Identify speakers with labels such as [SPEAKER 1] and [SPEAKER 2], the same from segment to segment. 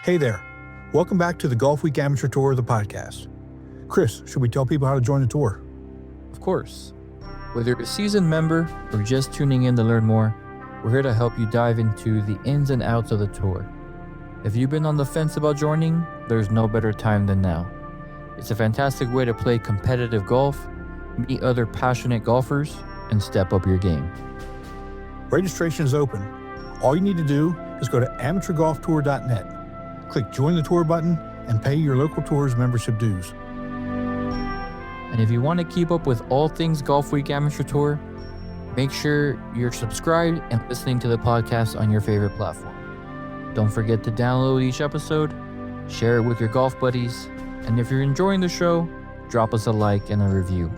[SPEAKER 1] Hey there. Welcome back to the Golfweek Amateur Tour, the podcast. Chris, should we tell people how to join the tour?
[SPEAKER 2] Of course. Whether you're a seasoned member or just tuning in to learn more, we're here to help you dive into the ins and outs of the tour. If you've been on the fence about joining, there's no better time than now. It's a fantastic way to play competitive golf, meet other passionate golfers, and step up your game.
[SPEAKER 1] Registration is open. All you need to do is go to amateurgolftour.net. Click Join the Tour button and pay your local tour's membership dues.
[SPEAKER 2] And if you want to keep up with all things Golfweek Amateur Tour, make sure you're subscribed and listening to the podcast on your favorite platform. Don't forget to download each episode, share it with your golf buddies, and if you're enjoying the show, drop us a like and a review.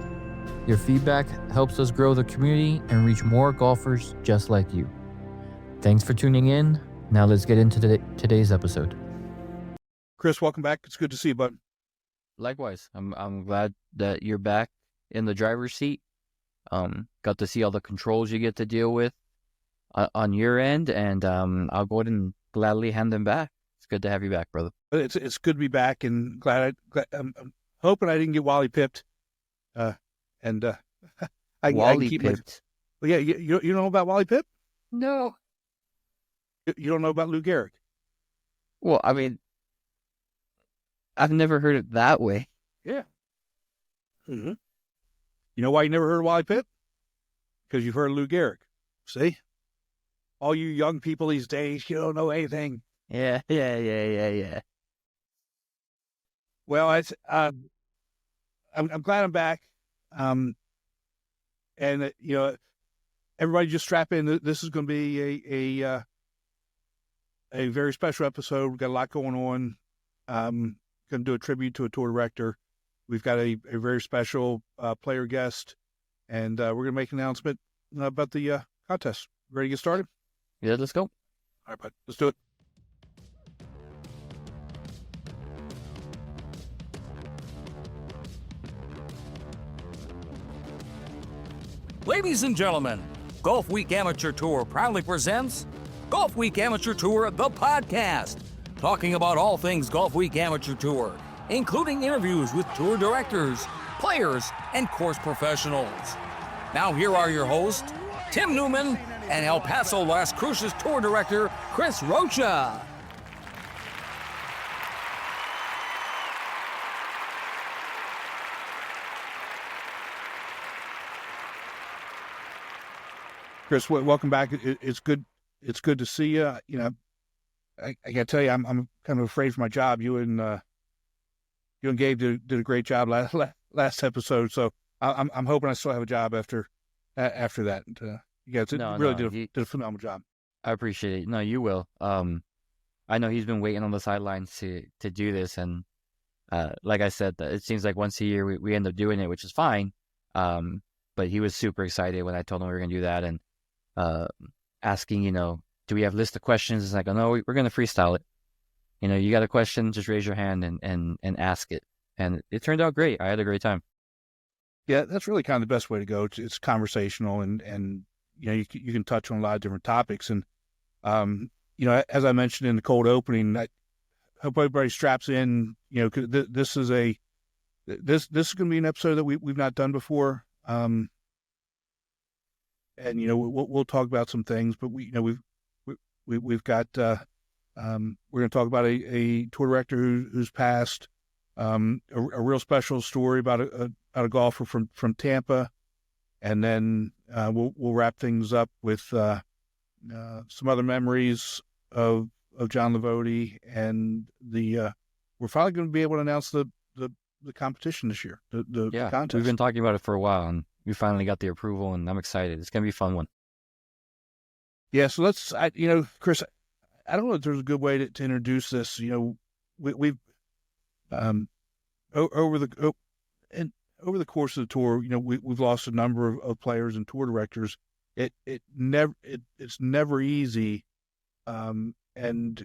[SPEAKER 2] Your feedback helps us grow the community and reach more golfers just like you. Thanks for tuning in. Now let's get into today's episode.
[SPEAKER 1] Chris, welcome back. It's good to see you, bud.
[SPEAKER 2] Likewise, I'm glad that you're back in the driver's seat. Got to see all the controls you get to deal with on your end, and I'll go ahead and gladly hand them back. It's good to have you back, brother.
[SPEAKER 1] It's good to be back, and I'm hoping I didn't get Wally pipped. I
[SPEAKER 2] Wally
[SPEAKER 1] keep
[SPEAKER 2] pipped.
[SPEAKER 1] Well, yeah, you know about Wally Pipp?
[SPEAKER 2] No.
[SPEAKER 1] You don't know about Lou Gehrig?
[SPEAKER 2] Well, I mean, I've never heard it that way.
[SPEAKER 1] Yeah. Mm-hmm. You know why you never heard of Wally Pipp? Because you've heard of Lou Gehrig. See? All you young people these days, you don't know anything.
[SPEAKER 2] Yeah.
[SPEAKER 1] Well, it's I'm glad I'm back. And everybody just strap in. This is going to be a very special episode. We've got a lot going on. Going to do a tribute to a tour director. We've got a very special player guest, and we're going to make an announcement about the contest. Ready to get started?
[SPEAKER 2] Yeah, let's go.
[SPEAKER 1] All right, bud. Let's do it.
[SPEAKER 3] Ladies and gentlemen, Golfweek Amateur Tour proudly presents Golfweek Amateur Tour, the podcast, talking about all things Golfweek Amateur Tour, including interviews with tour directors, players, and course professionals. Now here are your hosts, Tim Newman and El Paso Las Cruces Tour Director, Chris Rocha.
[SPEAKER 1] Chris, welcome back. It's good. It's good to see you. I got to tell you, I'm kind of afraid for my job. You and Gabe did a great job last episode. So I'm hoping I still have a job after that. You guys did a phenomenal job.
[SPEAKER 2] I appreciate it. No, you will. I know he's been waiting on the sidelines to do this, and like I said, it seems like once a year we end up doing it, which is fine. But he was super excited when I told him we were going to do that, and asking, do we have a list of questions? It's like, oh, no, we're going to freestyle it. You got a question, just raise your hand and ask it. And it turned out great. I had a great time.
[SPEAKER 1] Yeah, that's really kind of the best way to go. It's conversational, and you can touch on a lot of different topics. And as I mentioned in the cold opening, I hope everybody straps in. This is going to be an episode that we've not done before. And we'll talk about some things, but we've got we're going to talk about a tour director who's passed, a real special story about a golfer from Tampa, and then we'll wrap things up with some other memories of John Livoti, and we're finally going to be able to announce the competition this year. The contest.
[SPEAKER 2] We've been talking about it for a while, and we finally got the approval, and I'm excited. It's going to be a fun one.
[SPEAKER 1] Yeah, so let's, Chris, I don't know if there's a good way to introduce this. We've over the course of the tour, we've lost a number of players and tour directors. It's never easy, and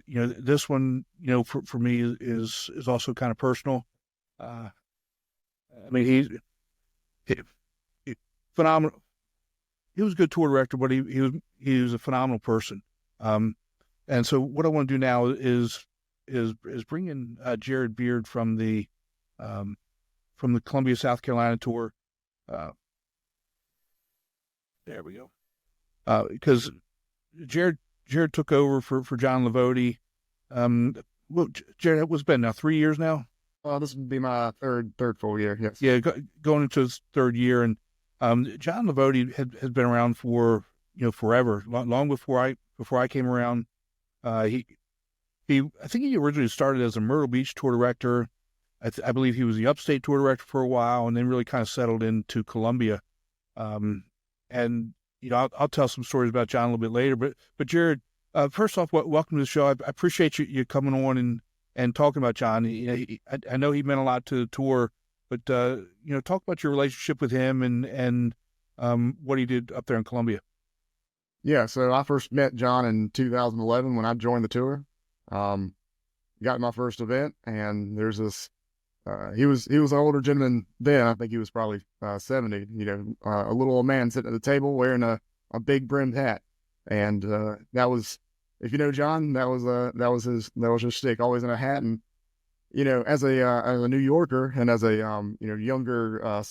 [SPEAKER 1] this one, for me is also kind of personal. He's phenomenal. He was a good tour director, but he was a phenomenal person. And so what I want to do now is is bringing Jared Beard from the Columbia, South Carolina tour. There we go. Because Jared took over for John Livoti. Well, Jared, what's been now 3 years now?
[SPEAKER 4] This would be my third full year. Yes.
[SPEAKER 1] Yeah, going into his third year, and John Livoti has been around for forever, long before I came around. I think he originally started as a Myrtle Beach tour director. I believe he was the Upstate tour director for a while, and then really kind of settled into Columbia. And I'll tell some stories about John a little bit later. But Jared, first off, welcome to the show. I appreciate you coming on and talking about John. I know he meant a lot to the tour, but talk about your relationship with him and what he did up there in Columbia.
[SPEAKER 4] Yeah, so I first met John in 2011 when I joined the tour. Got my first event, and there's this. He was an older gentleman then. I think he was probably 70. A little old man sitting at the table wearing a big brimmed hat, and that was, if you know John, that was his shtick, always in a hat. And as a New Yorker and as a younger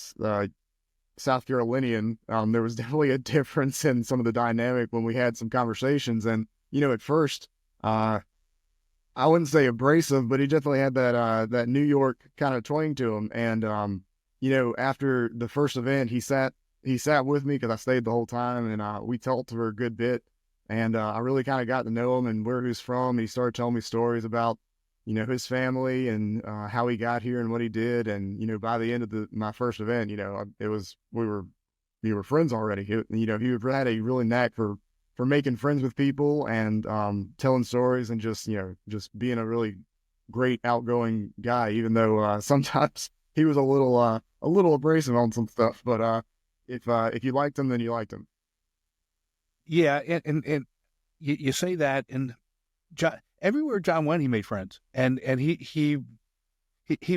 [SPEAKER 4] South Carolinian, there was definitely a difference in some of the dynamic when we had some conversations. And at first, I wouldn't say abrasive, but he definitely had that New York kind of twang to him. And after the first event, he sat with me because I stayed the whole time, and we talked for a good bit. And I really kind of got to know him and where he was from. And he started telling me stories about his family and how he got here and what he did. And by the end of my first event, we were friends already. He had a really knack for making friends with people and telling stories and just being a really great outgoing guy, even though sometimes he was a little abrasive on some stuff. But if you liked him, then you liked him.
[SPEAKER 1] Yeah, and you say that, and John, everywhere John went, he made friends, and he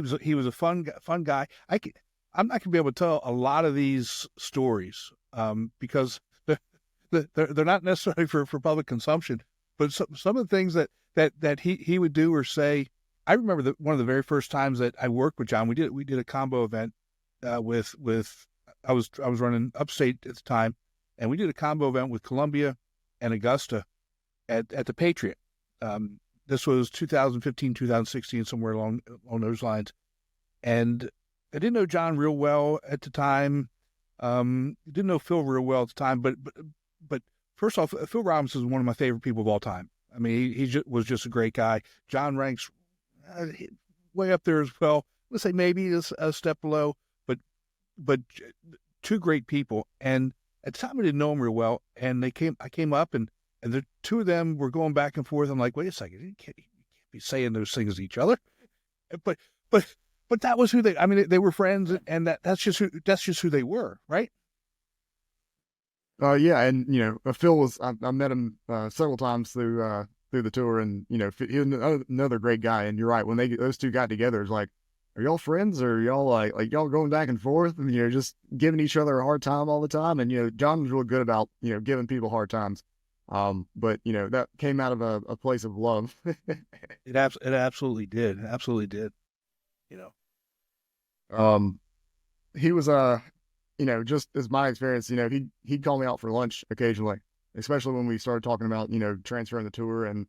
[SPEAKER 1] was a fun guy. I'm not gonna be able to tell a lot of these stories because they're not necessarily for public consumption, but some of the things that he would do or say. I remember one of the very first times that I worked with John. We did a combo event with I was running Upstate at the time, and we did a combo event with Columbia and Augusta at the Patriot. This was 2015, 2016, somewhere along those lines. And I didn't know John real well at the time. Didn't know Phil real well at the time, but first off, Phil Robinson is one of my favorite people of all time. I mean, he was just a great guy. John ranks way up there as well. Let's say maybe a step below, but two great people. And at the time, I didn't know them real well. And I came up, and the two of them were going back and forth. I'm like, wait a second, you can't be saying those things to each other. But that was who they were friends, and that's just who they were, right?
[SPEAKER 4] Yeah, and Phil I met him several times through the tour, and he was another great guy. And you're right, when those two got together, it's like, are y'all friends, or are y'all like y'all going back and forth and just giving each other a hard time all the time? And John was real good about giving people hard times, but that came out of a place of love.
[SPEAKER 1] It absolutely did,
[SPEAKER 4] He was just as my experience, he'd call me out for lunch occasionally, especially when we started talking about, transferring the tour, and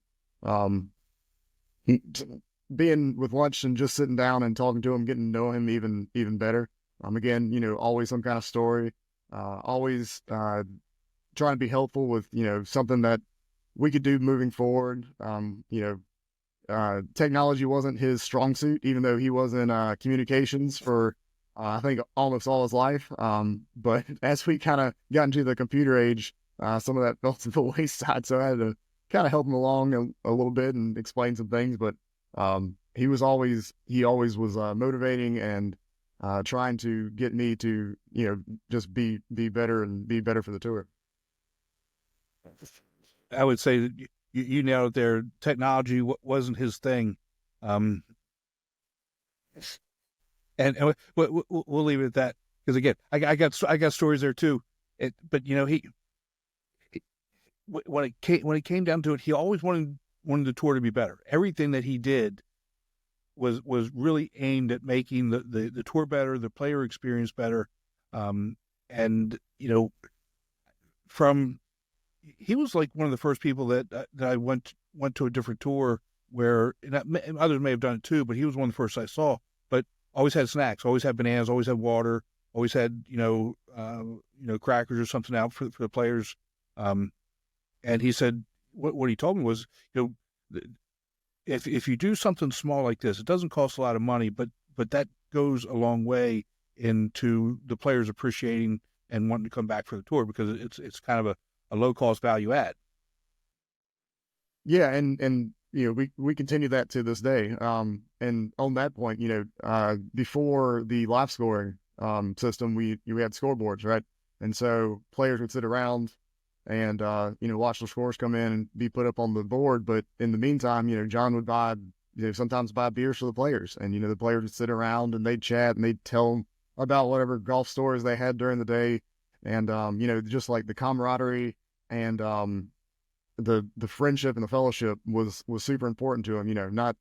[SPEAKER 4] being with lunch and just sitting down and talking to him, getting to know him even better. Again, always some kind of story, always trying to be helpful with, something that we could do moving forward. Technology wasn't his strong suit, even though he was in communications for I think almost all his life. But as we kind of got into the computer age, some of that fell to the wayside. So I had to kind of help him along a little bit and explain some things. But he always was motivating and trying to get me to, just be better and be better for the tour.
[SPEAKER 1] I would say that you nailed it there. Technology wasn't his thing. And we'll leave it at that, because again, I got stories there too. But when it came down to it, he always wanted wanted the tour to be better. Everything that he did was really aimed at making the tour better, the player experience better. And, he was like one of the first people that I went to a different tour where, and others may have done it too, but he was one of the first I saw, but always had snacks, always had bananas, always had water, always had, crackers or something out for the players. And he said, what he told me was, if you do something small like this, it doesn't cost a lot of money, but that goes a long way into the players appreciating and wanting to come back for the tour, because it's kind of a low cost value add.
[SPEAKER 4] Yeah. And we continue that to this day. And on that point, before the live scoring system, we had scoreboards, right? And so players would sit around and watch the scores come in and be put up on the board. But in the meantime, John would sometimes buy beers for the players, and the players would sit around and they'd chat and they'd tell them about whatever golf stories they had during the day, and just like the camaraderie and the friendship and the fellowship was super important to him. Not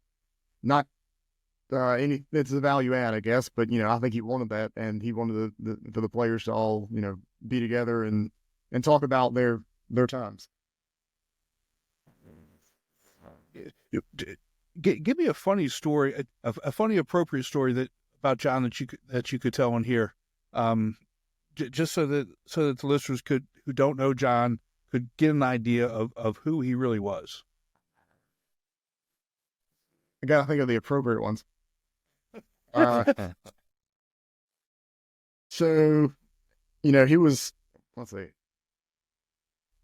[SPEAKER 4] it's a value add, I guess, but I think he wanted that, and he wanted for the players to all be together and talk about their times.
[SPEAKER 1] Give me a funny story, a funny appropriate story about John that you could tell on here, just so that the listeners who don't know John could get an idea of who he really was.
[SPEAKER 4] I gotta think of the appropriate ones. So, he was, let's see,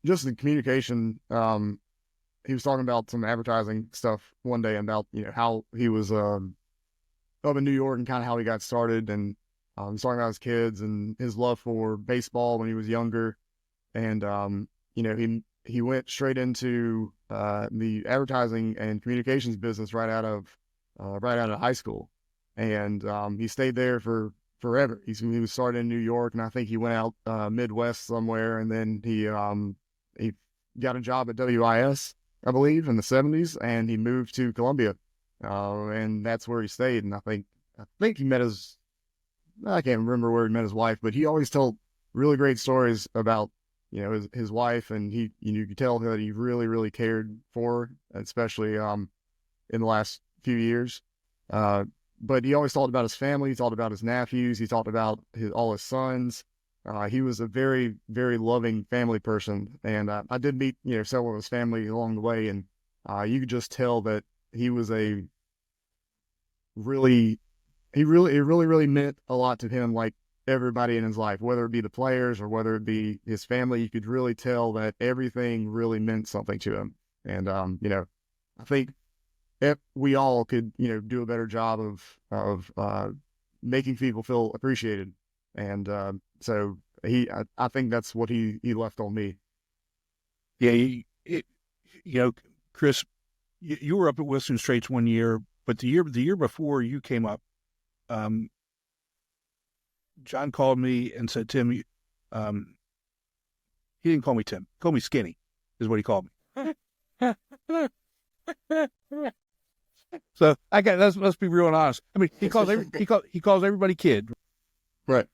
[SPEAKER 4] just the communication. He was talking about some advertising stuff one day about, how he was up in New York and kind of how he got started. And he was talking about his kids and his love for baseball when he was younger. And, he went straight into the advertising and communications business right out of high school. And he stayed there for forever. He was started in New York, and I think he went out Midwest somewhere, and then he got a job at WIS, I believe, in the 70s, and he moved to Columbia, and that's where he stayed. And I think he met I can't remember where he met his wife, but he always told really great stories about his wife, and you could tell that he really, really cared for her, especially in the last few years. But he always talked about his family. He talked about his nephews. He talked about all his sons. He was a very, very loving family person. And I did meet, several of his family along the way. And you could just tell that he was it really, really meant a lot to him, like everybody in his life, whether it be the players or whether it be his family. You could really tell that everything really meant something to him. And, I think if we all could, do a better job of making people feel appreciated. And so I think that's what he left on me.
[SPEAKER 1] Yeah, Chris, you were up at Whistling Straits one year, but the year before you came up, John called me and said, Tim, he didn't call me Tim, he called me Skinny, is what he called me. So let's be real and honest. I mean, he calls everybody kid,
[SPEAKER 4] right?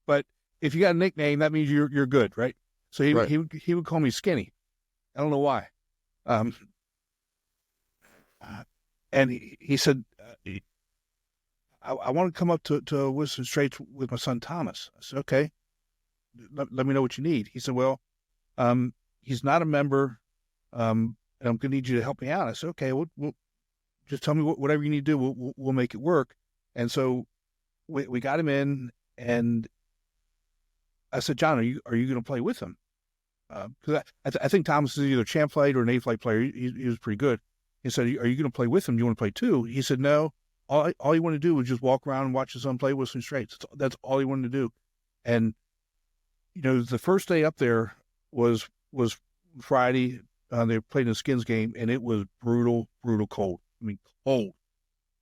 [SPEAKER 1] But if you got a nickname, that means you're good, right? So he would call me Skinny. I don't know why. And he said, I want to come up to Whistling Straits with my son Thomas. I said, okay, let me know what you need. He said, well, he's not a member, and I'm going to need you to help me out. I said, okay, we'll just tell me whatever you need to do. We'll make it work. And so we got him in, and I said, John, are you going to play with him? Because I think Thomas is either champ flight or an A-flight player. He was pretty good. He said, are you going to play with him? Do you want to play too? He said, no. All he wanted to do was just walk around and watch his son play Whistling Straits. That's all he wanted to do. And the first day up there was Friday. They played in a Skins game, and it was brutal cold. I mean, cold.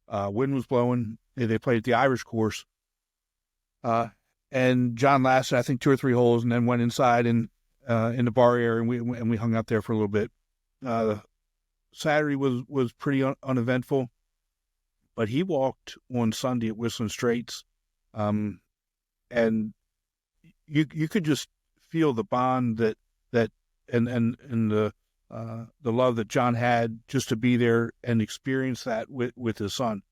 [SPEAKER 1] Wind was blowing. They played at the Irish course. And John lasted, I think, 2 or 3 holes, and then went inside and in the bar area, and we hung out there for a little bit. Saturday was pretty uneventful, but he walked on Sunday at Whistling Straits, and you could just feel the bond that and the love that John had just to be there and experience that with his son,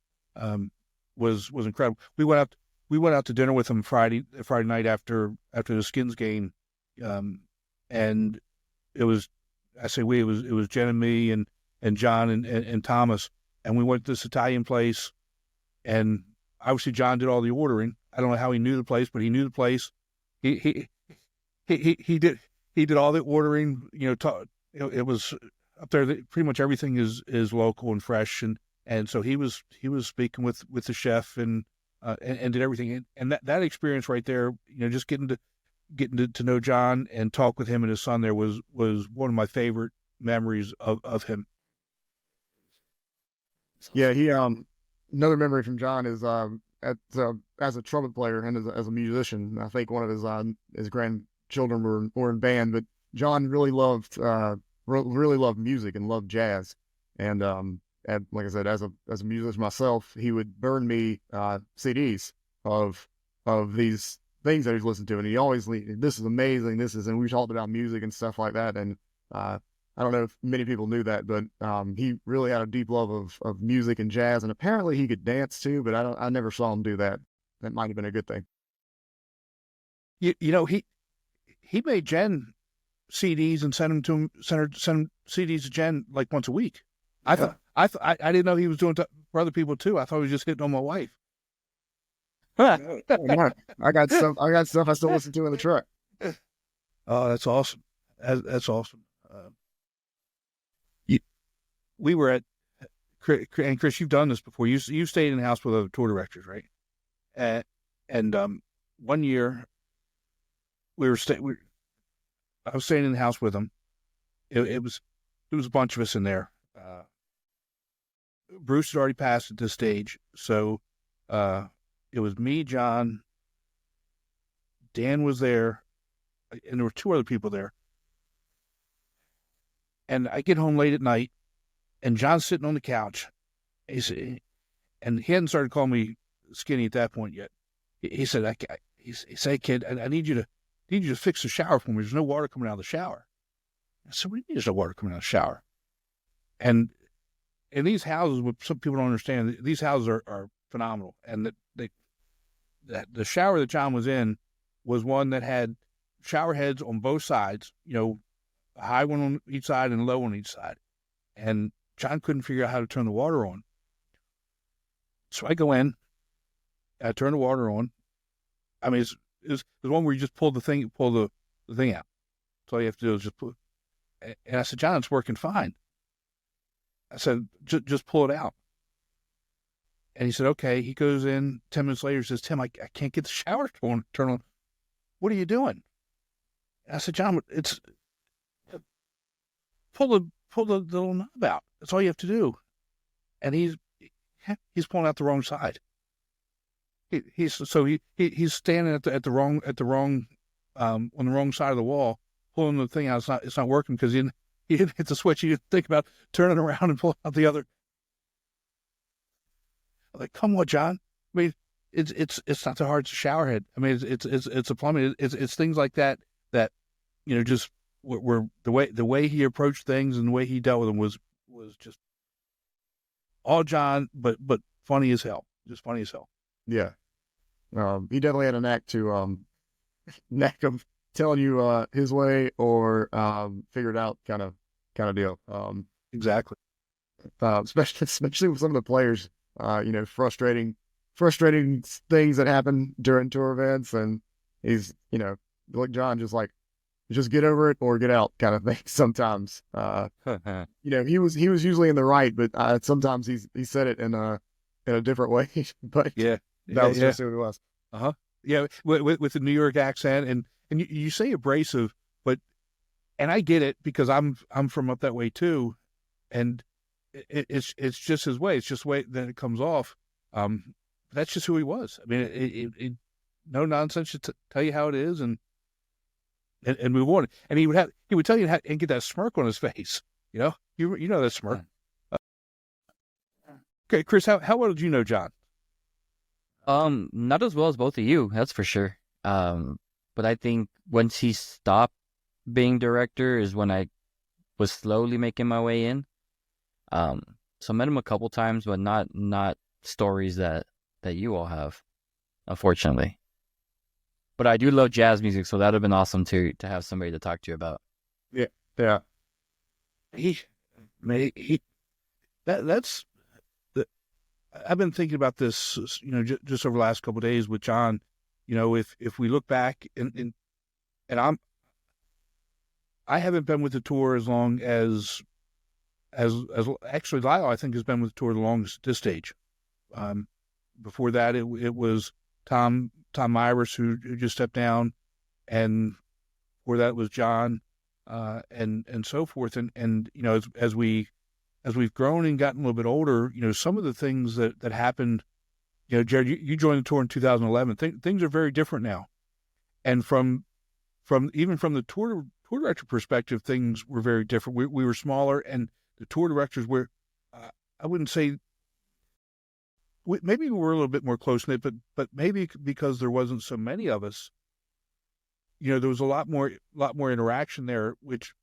[SPEAKER 1] was incredible. We went out to dinner with him Friday night after the Skins game, and it was Jen and me and John and Thomas, and we went to this Italian place, and obviously John did all the ordering. I don't know how he knew the place, but he knew the place. He did all the ordering. It was up there. Pretty much everything is local and fresh, and so he was speaking with the chef and did everything. And that experience right there, just getting to know John and talk with him and his son there was one of my favorite memories of him.
[SPEAKER 4] Yeah, he another memory from John is as a trumpet player and as a musician. I think one of his grandchildren were in band, but John really loved music and loved jazz. And like I said, as a musician myself, he would burn me CDs of these things that he's listened to, and he always, this is amazing, and we talked about music and stuff like that. And I don't know if many people knew that, but he really had a deep love of music and jazz, and apparently he could dance too, but I never saw him do that. That might have been a good thing.
[SPEAKER 1] He made Jen CDs and send him CDs to Jen like once a week. I didn't know he was doing it for other people too. I thought he was just hitting on my wife.
[SPEAKER 4] I got stuff I still listen to in the truck.
[SPEAKER 1] Oh, that's awesome. That's awesome. We were at, and Chris, you've done this before. You stayed in the house with other tour directors, right? And 1 year I was staying in the house with them. It was a bunch of us in there. Bruce had already passed at this stage, so it was me, John, Dan was there, and there were two other people there. And I get home late at night, and John's sitting on the couch. And he hadn't started calling me skinny at that point yet. He said, he said, kid, I need you to fix the shower for me. There's no water coming out of the shower. I said, what do you mean there's no water coming out of the shower? And in these houses, what some people don't understand, these houses are phenomenal. And the shower that John was in was one that had shower heads on both sides, a high one on each side and a low on each side. And John couldn't figure out how to turn the water on. So I go in, I turn the water on. I mean, it's the one where you just pull the thing out. That's all you have to do is just pull. And I said, John, it's working fine. I said, just pull it out. And he said, okay. He goes in 10 minutes later, says, Tim, I can't get the shower turn on. What are you doing? And I said, John, it's pull the little knob out. That's all you have to do. And he's pulling out the wrong side. He's standing at the wrong on the wrong side of the wall, pulling the thing out. It's not working because he didn't hit the switch. He didn't think about turning around and pulling out the other. I'm like, come on, John. I mean, it's not that hard. It's a shower head. I mean, it's a plumbing. It's things like that just where the way he approached things and the way he dealt with them was just all John, but funny as hell. Just funny as hell.
[SPEAKER 4] Yeah. He definitely had a knack of telling you his way or figure it out kind of deal.
[SPEAKER 1] Exactly.
[SPEAKER 4] Especially with some of the players, frustrating things that happen during tour events, and he's, like John, just get over it or get out kind of thing. Sometimes, he was usually in the right, but sometimes he said it in a different way. But that was just who he was.
[SPEAKER 1] Yeah, with the New York accent, and you say abrasive, and I get it because I'm from up that way too, and it's just his way. It's just the way that it comes off. That's just who he was. I mean, it no nonsense. To tell you how it is, and move on. And he would tell you and get that smirk on his face. You know that smirk. Okay, Chris, how well did you know John?
[SPEAKER 5] Not as well as both of you, that's for sure. But I think once he stopped being director is when I was slowly making my way in. So I met him a couple times, but not stories that you all have, unfortunately. But I do love jazz music, so that'd have been awesome to have somebody to talk to you about.
[SPEAKER 4] Yeah.
[SPEAKER 1] That's I've been thinking about this, just over the last couple of days with John. If we look back and I haven't been with the tour as long as actually Lyle, I think, has been with the tour the longest at this stage. Before that, it was Tom Myris who just stepped down, and before that was John, and so forth. And as we've grown and gotten a little bit older, some of the things that happened, Jared, you joined the tour in 2011. Things are very different now, and from the tour director perspective, things were very different. We were smaller, and the tour directors were, I wouldn't say, maybe we were a little bit more close-knit, but maybe because there wasn't so many of us, there was a lot more interaction there, which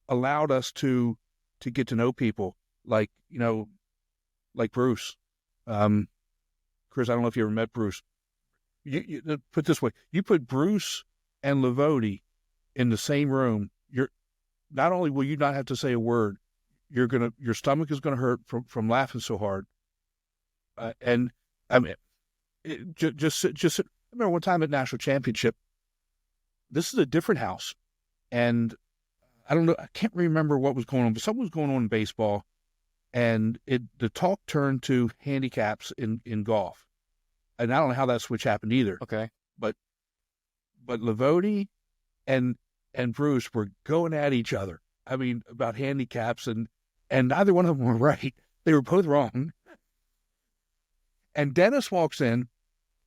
[SPEAKER 1] allowed us to get to know people like Bruce. Chris, I don't know if you ever met Bruce. You put it this way, you put Bruce and Livoti in the same room, not only will you not have to say a word, your stomach is gonna hurt from laughing so hard. And I mean, just I remember one time at National Championship. This is a different house, and I don't know, I can't remember what was going on, but something was going on in baseball, and the talk turned to handicaps in golf, and I don't know how that switch happened either.
[SPEAKER 5] Okay,
[SPEAKER 1] but Livoti and Bruce were going at each other. I mean, about handicaps, and neither one of them were right. They were both wrong. And Dennis walks in,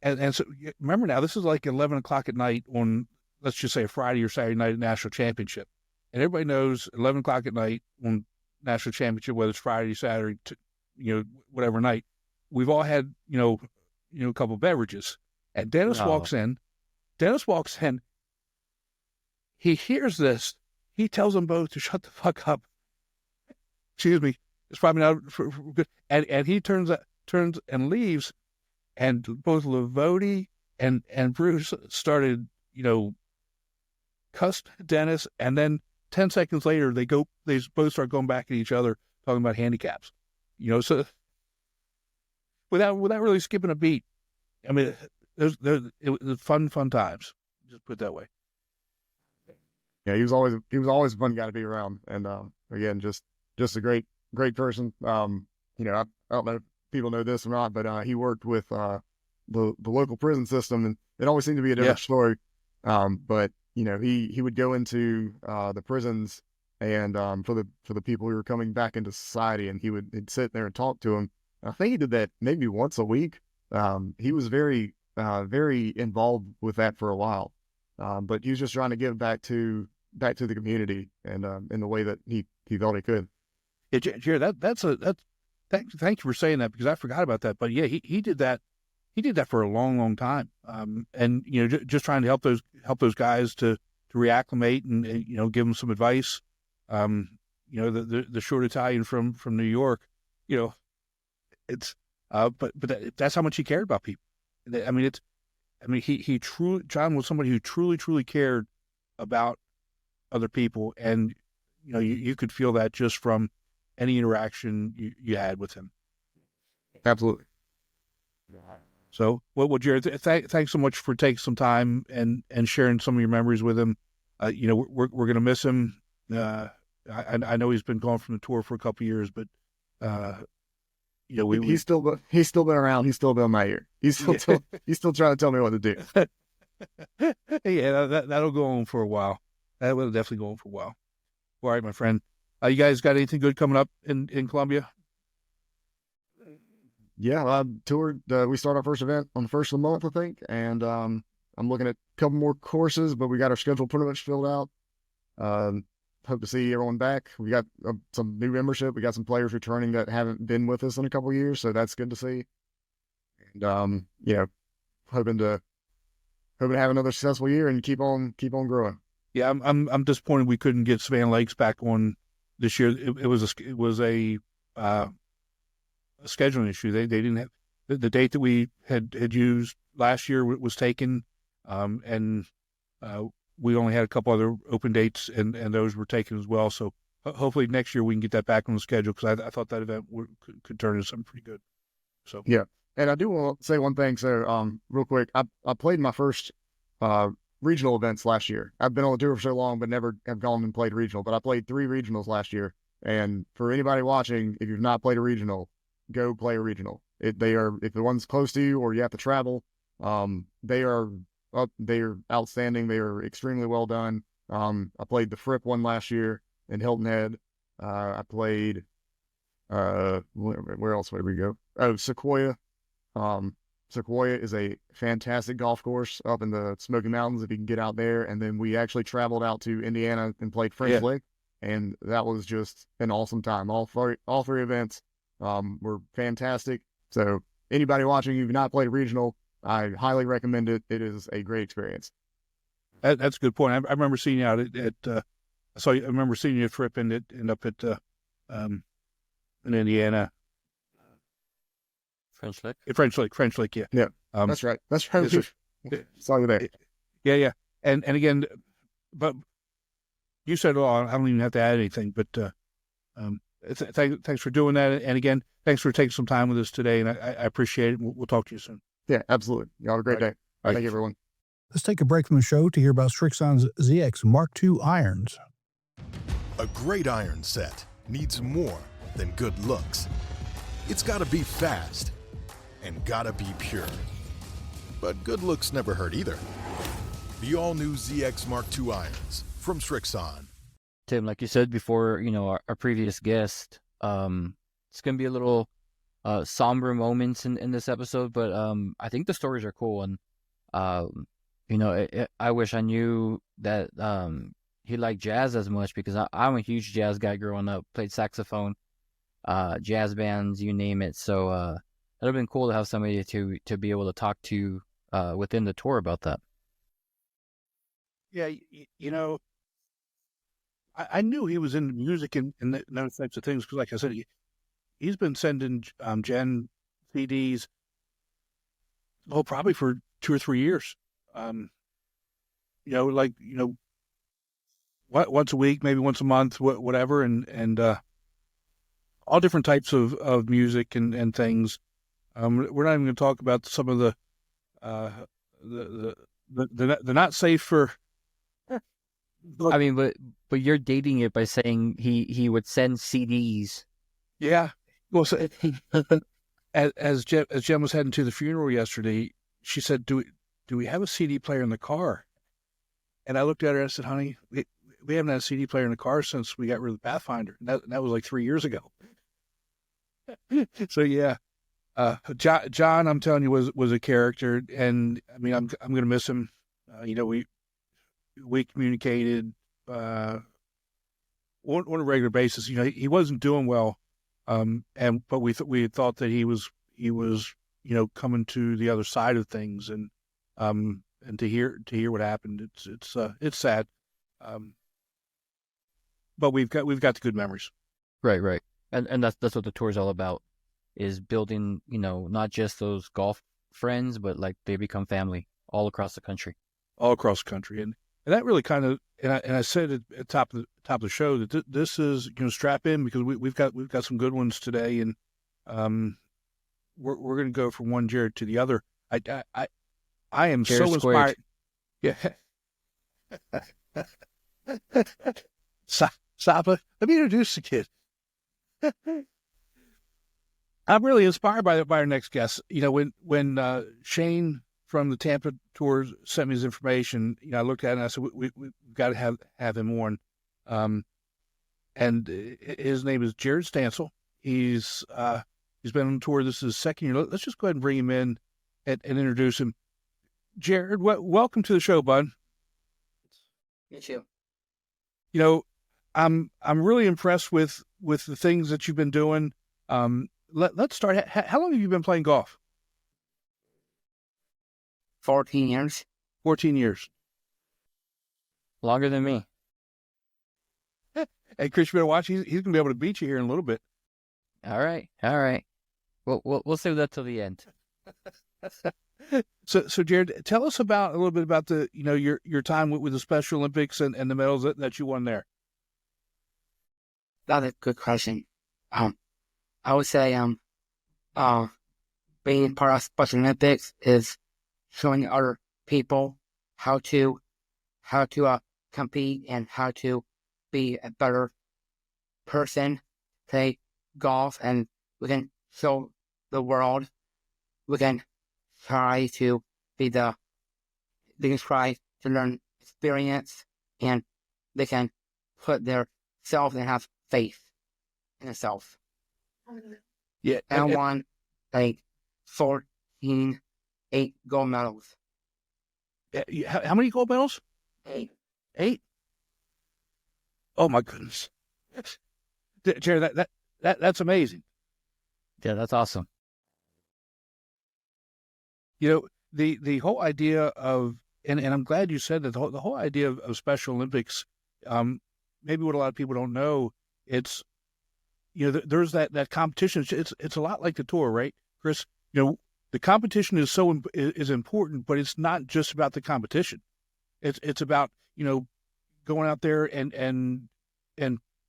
[SPEAKER 1] and so remember now, this is like 11 o'clock at night on, let's just say, a Friday or Saturday night at National Championship. And everybody knows 11 o'clock at night on National Championship, whether it's Friday, Saturday, whatever night, we've all had, a couple of beverages. And Dennis walks in. He hears this. He tells them both to shut the fuck up. Excuse me. It's probably not for good. And he turns and leaves. And both Livoti and Bruce started, cussed Dennis. And then 10 seconds later, they both start going back at each other, talking about handicaps. So without really skipping a beat. I mean, it was fun times. Just put it that way.
[SPEAKER 4] Yeah, he was always a fun guy to be around, and again, just a great person. I don't know if people know this or not, but he worked with the local prison system, and it always seemed to be a different story. But he would go into the prisons, and for the people who were coming back into society, and he'd sit there and talk to them. I think he did that maybe once a week. He was very involved with that for a while, but he was just trying to give back to the community, and in the way that he felt he could.
[SPEAKER 1] Yeah, Jared, thank you for saying that, because I forgot about that. But yeah, he did that. He did that for a long time. And just trying to help those guys to reacclimate and give them some advice. The short Italian from New York, it's but that's how much he cared about people. John was somebody who truly cared about other people, and you could feel that just from any interaction you had with him.
[SPEAKER 4] Absolutely.
[SPEAKER 1] So, well, Jared, thanks so much for taking some time and sharing some of your memories with him. We're going to miss him. I know he's been gone from the tour for a couple of years, but
[SPEAKER 4] he's still been around. He's still been my ear. He's still trying to tell me what to do.
[SPEAKER 1] Yeah, that'll go on for a while. That will definitely go on for a while. All right, my friend. You guys got anything good coming up in Columbia?
[SPEAKER 4] Yeah, toured. We start our first event on the first of the month, I think, and I'm looking at a couple more courses, but we got our schedule pretty much filled out. hope to see everyone back. We got some new membership. We got some players returning that haven't been with us in a couple of years, so that's good to see. And hoping to have another successful year and keep on growing.
[SPEAKER 1] Yeah, I'm disappointed we couldn't get Savannah Lakes back on this year. It was a scheduling issue. They didn't have the date that we had used last year was taken, and we only had a couple other open dates, and those were taken as well. So hopefully next year we can get that back on the schedule, because I thought that event could turn into something pretty good. So
[SPEAKER 4] yeah, and I do want to say one thing. So real quick, I played my first regional events last year. I've been on the tour for so long, but never have gone and played regional. But I played 3 regionals last year. And for anybody watching, if you've not played a regional, go play a regional. If the one's close to you or you have to travel, they are outstanding. They are extremely well done. I played the Fripp one last year in Hilton Head. I played where else would we go? Oh, Sequoia. Sequoia is a fantastic golf course up in the Smoky Mountains if you can get out there. And then we actually traveled out to Indiana and played French Lick, and that was just an awesome time. All three events were fantastic. So anybody watching, you've not played a regional, I highly recommend it. It is a great experience.
[SPEAKER 1] That's a good point. I remember seeing you out I remember seeing you at Fripp and up at in Indiana. French Lick, yeah.
[SPEAKER 4] Yeah, that's right. That's right. Saw you there.
[SPEAKER 1] Yeah. And again, but you said it all. I don't even have to add anything. But thanks for doing that. And again, thanks for taking some time with us today. And I appreciate it. We'll talk to you soon.
[SPEAKER 4] Yeah, absolutely. Y'all have a great day.
[SPEAKER 1] All right.
[SPEAKER 4] Thank you, everyone.
[SPEAKER 6] Let's take a break from the show to hear about Srixon's ZX Mark II irons.
[SPEAKER 7] A great iron set needs more than good looks. It's got to be fast and gotta be pure. But good looks never hurt either. The all-new ZX Mark II irons from Srixon.
[SPEAKER 5] Tim, like you said before, our previous guest, it's going to be a little somber moments in this episode, but I think the stories are cool. And, I wish I knew that he liked jazz as much, because I'm a huge jazz guy growing up, played saxophone, jazz bands, you name it. So it would have been cool to have somebody to be able to talk to within the tour about that.
[SPEAKER 1] Yeah, I knew he was into music and those types of things, because, like I said, he's been sending Jen CDs, probably for 2 or 3 years. Once a week, maybe once a month, whatever, and all different types of music and things. We're not even going to talk about some of the not safe for.
[SPEAKER 5] I mean, but you're dating it by saying he would send CDs.
[SPEAKER 1] Yeah. Well, so, as Jen was heading to the funeral yesterday, she said, "Do we have a CD player in the car?" And I looked at her and I said, "Honey, we haven't had a CD player in the car since we got rid of the Pathfinder. And that was like 3 years ago." So yeah, John, I'm telling you, was a character, and I mean, I'm going to miss him. We communicated on a regular basis. He wasn't doing well, but we had thought that he was coming to the other side of things, and to hear what happened, it's sad, but we've got the good memories.
[SPEAKER 5] Right, and that's what the tour is all about, is building not just those golf friends, but like they become family all across the country. And that really kind of, and I said at the top of the show that this is, strap in, because we've got some good ones today, and we're going to go from one Jared to the other. I am Jared
[SPEAKER 1] so inspired.
[SPEAKER 5] squared.
[SPEAKER 1] Yeah. Sapa, let me introduce the kid. I'm really inspired by our next guest. When Shane from the Tampa Tour sent me his information, I looked at it and I said, we've got to have him on. And his name is Jared Stancil. He's been on the tour. This is his second year. Let's just go ahead and bring him in and introduce him. Jared, welcome to the show, bud.
[SPEAKER 8] Meet you.
[SPEAKER 1] I'm really impressed with the things that you've been doing. Let's start. How long have you been playing golf?
[SPEAKER 8] 14 years.
[SPEAKER 1] 14 years.
[SPEAKER 5] Longer than me.
[SPEAKER 1] Hey, Chris, you better watch. He's going to be able to beat you here in a little bit.
[SPEAKER 5] All right. All right. We'll save that till the end.
[SPEAKER 1] So Jared, tell us a little bit about the your time with the Special Olympics and the medals that you won there.
[SPEAKER 8] That's a good question. I would say being part of Special Olympics is showing other people how to compete and how to be a better person, play golf, and we can show the world. We can try to they can try to learn experience, and they can put their self and have faith in themselves.
[SPEAKER 1] Yeah,
[SPEAKER 8] I won like 8 gold medals.
[SPEAKER 1] How many gold medals?
[SPEAKER 8] 8.
[SPEAKER 1] 8. Oh my goodness, Jared, that's amazing.
[SPEAKER 5] Yeah, that's awesome.
[SPEAKER 1] The whole idea of, and I'm glad you said that, the whole idea of Special Olympics, maybe what a lot of people don't know, it's, there's that competition. It's a lot like the tour, right, Chris? The competition is important, but it's not just about the competition. It's about, going out there and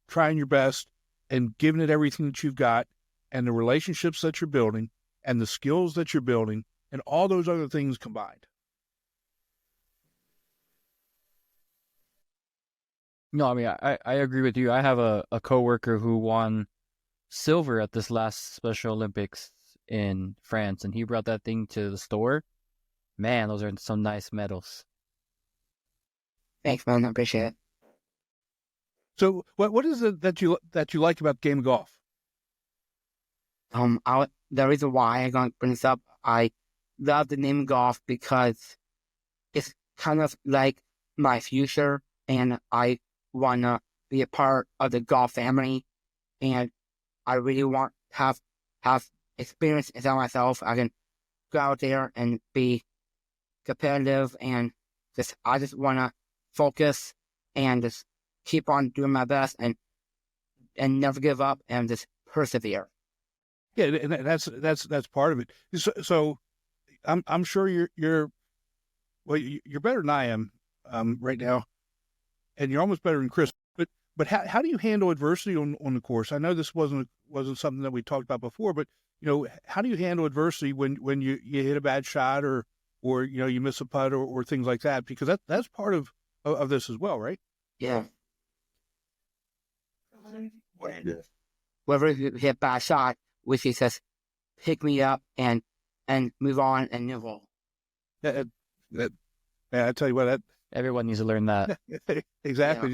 [SPEAKER 1] trying your best and giving it everything that you've got, and the relationships that you're building and the skills that you're building and all those other things combined.
[SPEAKER 5] No, I mean, I agree with you. I have a coworker who won silver at this last Special Olympics in France, and he brought that thing to the store. Man, those are some nice medals.
[SPEAKER 8] Thanks, man. I appreciate it.
[SPEAKER 1] So what is it that you like about the game of golf?
[SPEAKER 8] The reason why I'm going to bring this up, I love the name golf because it's kind of like my future, and I want to be a part of the golf family, and I really want to have experience inside myself. I can go out there and be competitive, and I just want to focus and just keep on doing my best and never give up and just persevere.
[SPEAKER 1] Yeah, and that's part of it. So I'm sure you're better than I am right now, and you're almost better than Chris. But how do you handle adversity on the course? I know this wasn't something that we talked about before, but how do you handle adversity when you hit a bad shot or you miss a putt or things like that? Because that's part of this as well, right?
[SPEAKER 8] Yeah. Whenever you hit a bad shot, which he says, pick me up and move on and nibble.
[SPEAKER 1] Yeah, I tell you what,
[SPEAKER 5] Everyone needs to learn that.
[SPEAKER 1] exactly.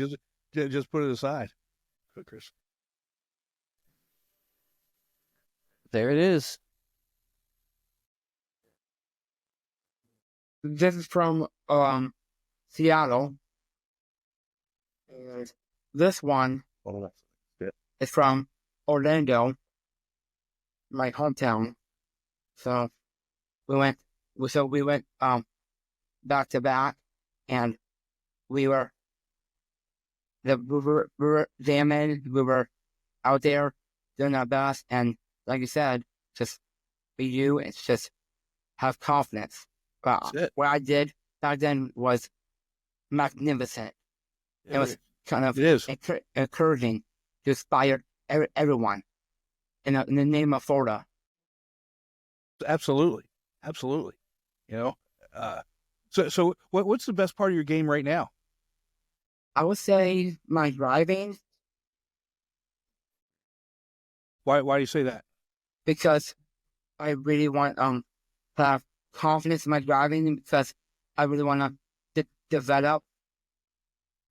[SPEAKER 1] Yeah. Just put it aside, Chris.
[SPEAKER 5] There it is.
[SPEAKER 8] This is from Seattle, and this one is from Orlando, my hometown. So we went back to back, and we were jamming. We were out there doing our best, and like you said, just be you. It's just have confidence. But what I did back then was magnificent. It was kind of encouraging to inspire everyone in the name of Florida.
[SPEAKER 1] Absolutely. So what's the best part of your game right now?
[SPEAKER 8] I would say my driving.
[SPEAKER 1] Why do you say that?
[SPEAKER 8] Because I really want to have confidence in my driving, because I really want to develop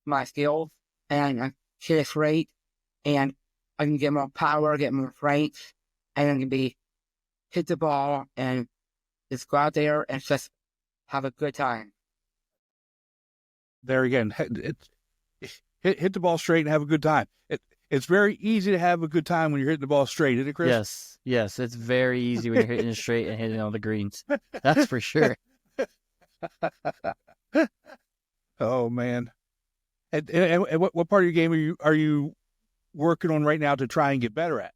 [SPEAKER 8] my skills and hit it straight, and I can get more power, get more strength, and I can hit the ball and just go out there and just have a good time.
[SPEAKER 1] There again, hit the ball straight and have a good time. It's very easy to have a good time when you're hitting the ball straight, isn't it, Chris?
[SPEAKER 5] Yes, it's very easy when you're hitting it straight and hitting all the greens. That's for sure.
[SPEAKER 1] Oh man. And what part of your game are you working on right now to try and get better at?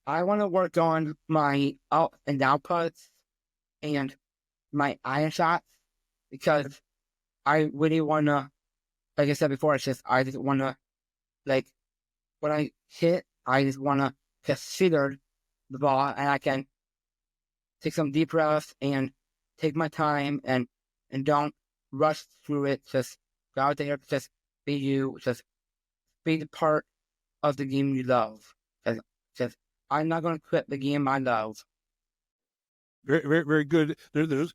[SPEAKER 8] I want to work on my up and down putts and my iron shots because I really want to, like I said before, I just want to, like, when I hit, I just want to consider the ball and I can take some deep breaths and take my time and don't rush through it. Just go out there, just be you, just be the part of the game you love. Just I'm not going to quit the game I love.
[SPEAKER 1] Very, very, very good. There's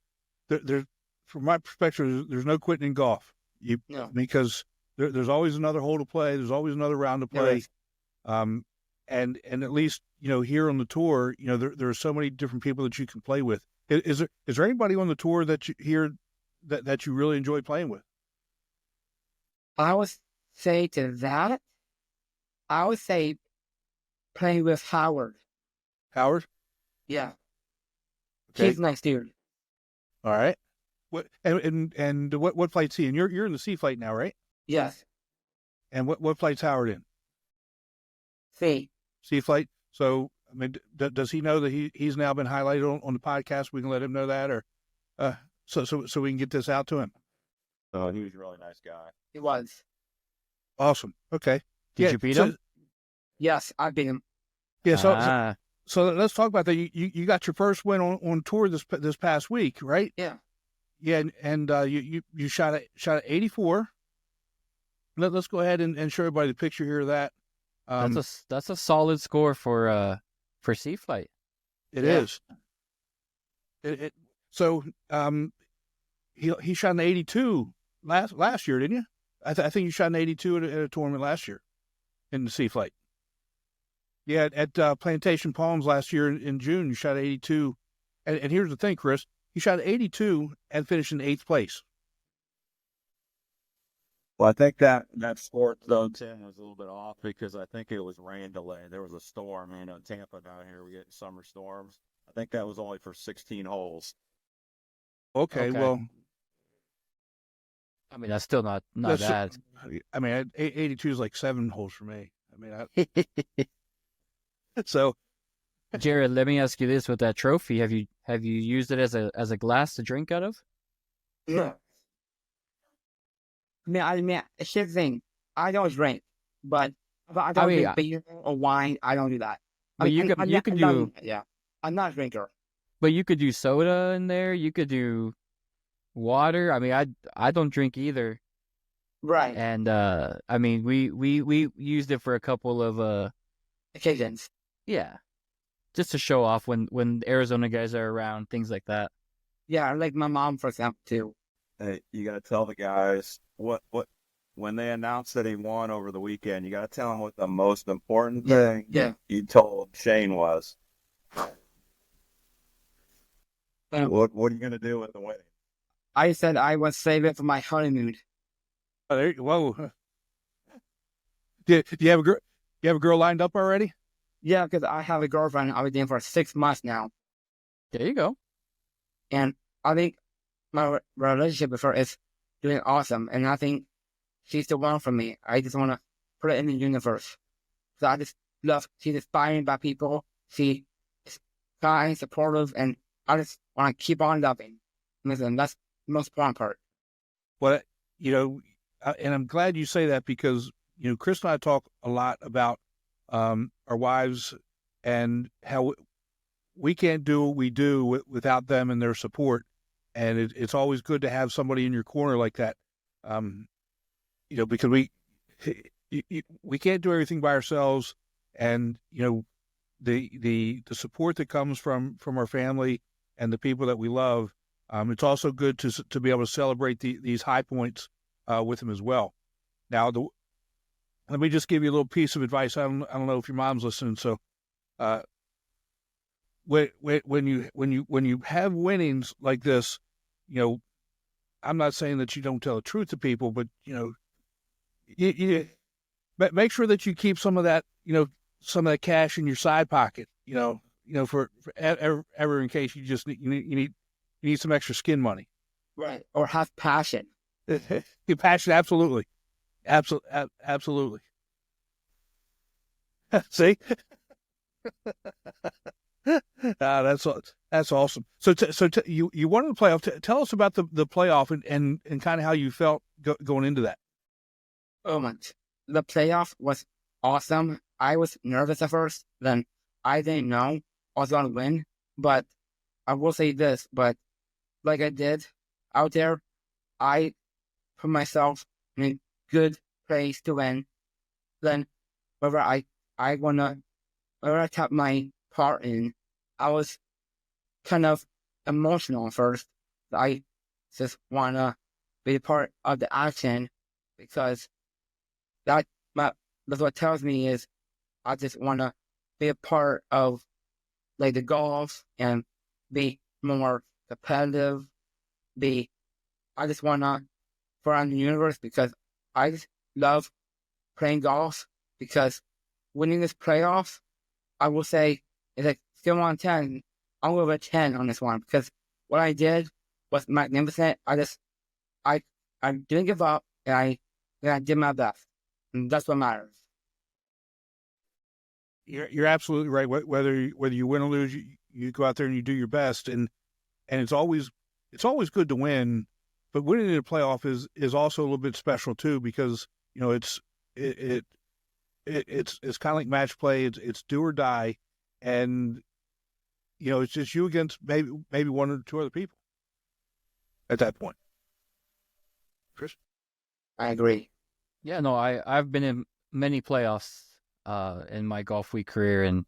[SPEAKER 1] from my perspective, there's no quitting in golf.
[SPEAKER 8] No.
[SPEAKER 1] Because there's always another hole to play. There's always another round to play. And at least, here on the tour, there are so many different people that you can play with. Is there anybody on the tour that you hear that you really enjoy playing with?
[SPEAKER 8] I would say to that, I would say playing with Howard.
[SPEAKER 1] Howard?
[SPEAKER 8] Yeah.
[SPEAKER 1] Okay.
[SPEAKER 8] He's a nice dude.
[SPEAKER 1] All right. What what flight's he in? You're in the C flight now, right?
[SPEAKER 8] Yes.
[SPEAKER 1] And what flight's Howard in?
[SPEAKER 8] C
[SPEAKER 1] flight. So, I mean, does he know that he's now been highlighted on the podcast? We can let him know that, or so we can get this out to him.
[SPEAKER 9] Oh, he was a really nice guy.
[SPEAKER 8] He was.
[SPEAKER 1] Awesome. Okay.
[SPEAKER 5] Did you beat him?
[SPEAKER 8] Yes, I beat him.
[SPEAKER 1] Yeah. So let's talk about that. You got your first win on tour this past week, right?
[SPEAKER 8] Yeah.
[SPEAKER 1] Yeah, and you shot at 84. Let's go ahead and show everybody the picture here of that.
[SPEAKER 5] That's a solid score for sea flight.
[SPEAKER 1] It is. So he shot an 82 last year, didn't you? I think you shot an 82 at a tournament last year in the sea flight. Yeah, at Plantation Palms last year in June, you shot 82. And here's the thing, Chris. You shot 82 and finished in 8th place.
[SPEAKER 9] Well, I think that score, though, Tim, was a little bit off because I think it was rain delay. There was a storm. Tampa down here, we get summer storms. I think that was only for 16 holes.
[SPEAKER 1] Okay. Well,
[SPEAKER 5] I mean, that's still not bad.
[SPEAKER 1] I mean, 82 is like 7 holes for me. I mean, so,
[SPEAKER 5] Jared, let me ask you this: with that trophy, have you used it as a glass to drink out of?
[SPEAKER 8] Yeah. I mean, it's the thing. I don't drink, but I don't drink beer or wine. I don't do that.
[SPEAKER 5] But you can do.
[SPEAKER 8] Yeah, I'm not a drinker.
[SPEAKER 5] But you could do soda in there. You could do water. I mean, I don't drink either.
[SPEAKER 8] Right.
[SPEAKER 5] And I mean, we used it for a couple of
[SPEAKER 8] occasions.
[SPEAKER 5] Yeah, just to show off when Arizona guys are around, things like that.
[SPEAKER 8] Yeah, like my mom, for example, too.
[SPEAKER 9] Hey, you got to tell the guys what when they announced that he won over the weekend. You got to tell them what the most important thing you told Shane was. What are you gonna do with the winning?
[SPEAKER 8] I said I would save it for my honeymoon.
[SPEAKER 1] Oh, whoa! Do you have a girl? You have a girl lined up already?
[SPEAKER 8] Yeah, because I have a girlfriend. I've been dating for 6 months now.
[SPEAKER 5] There you go.
[SPEAKER 8] And I think my relationship with her is doing awesome. And I think she's the one for me. I just want to put it in the universe. So I just love, she's inspiring by people. She is kind, supportive, and I just want to keep on loving. Listen, that's the most important part.
[SPEAKER 1] Well, and I'm glad you say that because, Chris and I talk a lot about our wives and how we can't do what we do without them and their support. And it's always good to have somebody in your corner like that. Because we can't do everything by ourselves. And, the support that comes from our family and the people that we love, it's also good to be able to celebrate these high points with them as well. Now, let me just give you a little piece of advice. I don't know if your mom's listening. So, when you have winnings like this, I'm not saying that you don't tell the truth to people, but Make sure that you keep some of that, some of that cash in your side pocket, for ever in case you need some extra skin money.
[SPEAKER 8] Right. Or have passion.
[SPEAKER 1] Your passion, absolutely. Absolutely. See? That's awesome. So you won the playoff. Tell us about the playoff and kind of how you felt going into that.
[SPEAKER 8] Oh my! The playoff was awesome. I was nervous at first. Then I didn't know I was gonna win, but I will say this: but like I did out there, I put myself in a good place to win. Then wherever I kept my part in, I was kind of emotional at first. I just wanna be a part of the action because that's what tells me is I just wanna be a part of like the golf and be more competitive. I just wanna around the universe because I just love playing golf because winning this playoff, I will say, is like still on 10. I'm going to give a 10 on this one because what I did was magnificent. I didn't give up and I did my best. And that's what matters.
[SPEAKER 1] You're absolutely right. Whether you win or lose, you go out there and you do your best. And it's always good to win, but winning in a playoff is also a little bit special too because it's kind of like match play. It's do or die, and it's just you against maybe one or two other people at that point. Chris,
[SPEAKER 8] I agree.
[SPEAKER 5] Yeah, no, I've been in many playoffs in my golf week career, and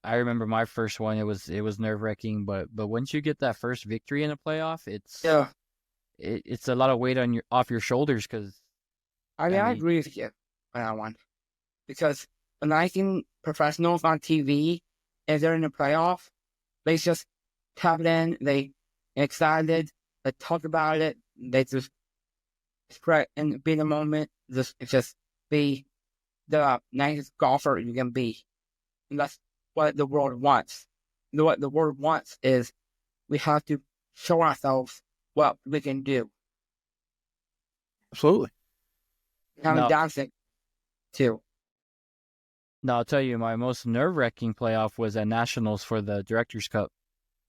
[SPEAKER 5] I remember my first one. It was nerve-wracking, but once you get that first victory in a playoff, it's a lot of weight off your shoulders because
[SPEAKER 8] I agree with you on that one because when I see professionals on TV and they're in the playoff, they just tap it in, they excited, they talk about it, they just spread and be in the moment, just be the nicest golfer you can be. And that's what the world wants. What the world wants is we have to show ourselves what we can do.
[SPEAKER 1] Absolutely.
[SPEAKER 8] Having dancing too.
[SPEAKER 5] No, I'll tell you, my most nerve-wracking playoff was at Nationals for the Directors' Cup.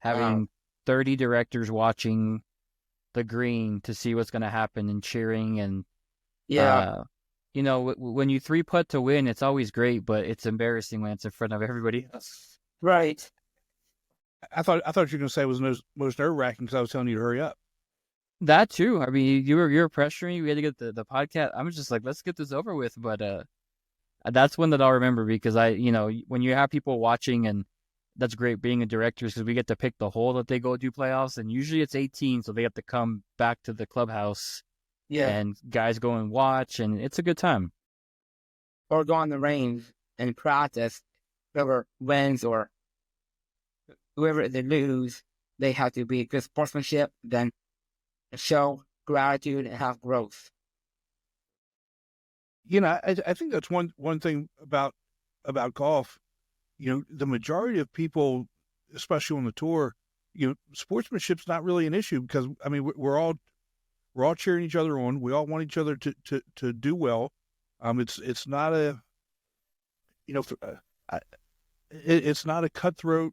[SPEAKER 5] Having 30 directors watching the green to see what's going to happen and cheering. And, when you 3-putt to win, it's always great, but it's embarrassing when it's in front of everybody else.
[SPEAKER 8] Right.
[SPEAKER 1] I thought you were going to say it was most nerve-wracking because I was telling you to hurry up.
[SPEAKER 5] That too. I mean, you were pressuring. We had to get the podcast. I was just like, let's get this over with. But that's one that I'll remember because when you have people watching, and that's great being a director because we get to pick the hole that they go do playoffs, and usually it's 18, so they have to come back to the clubhouse. Yeah. And guys go and watch, and it's a good time.
[SPEAKER 8] Or go on the range and practice. Whoever wins or whoever they lose, they have to be good sportsmanship. Then show gratitude and have growth.
[SPEAKER 1] I think that's one thing about golf. The majority of people, especially on the tour, sportsmanship's not really an issue because we're all cheering each other on. We all want each other to do well. It's not a it's not a cutthroat.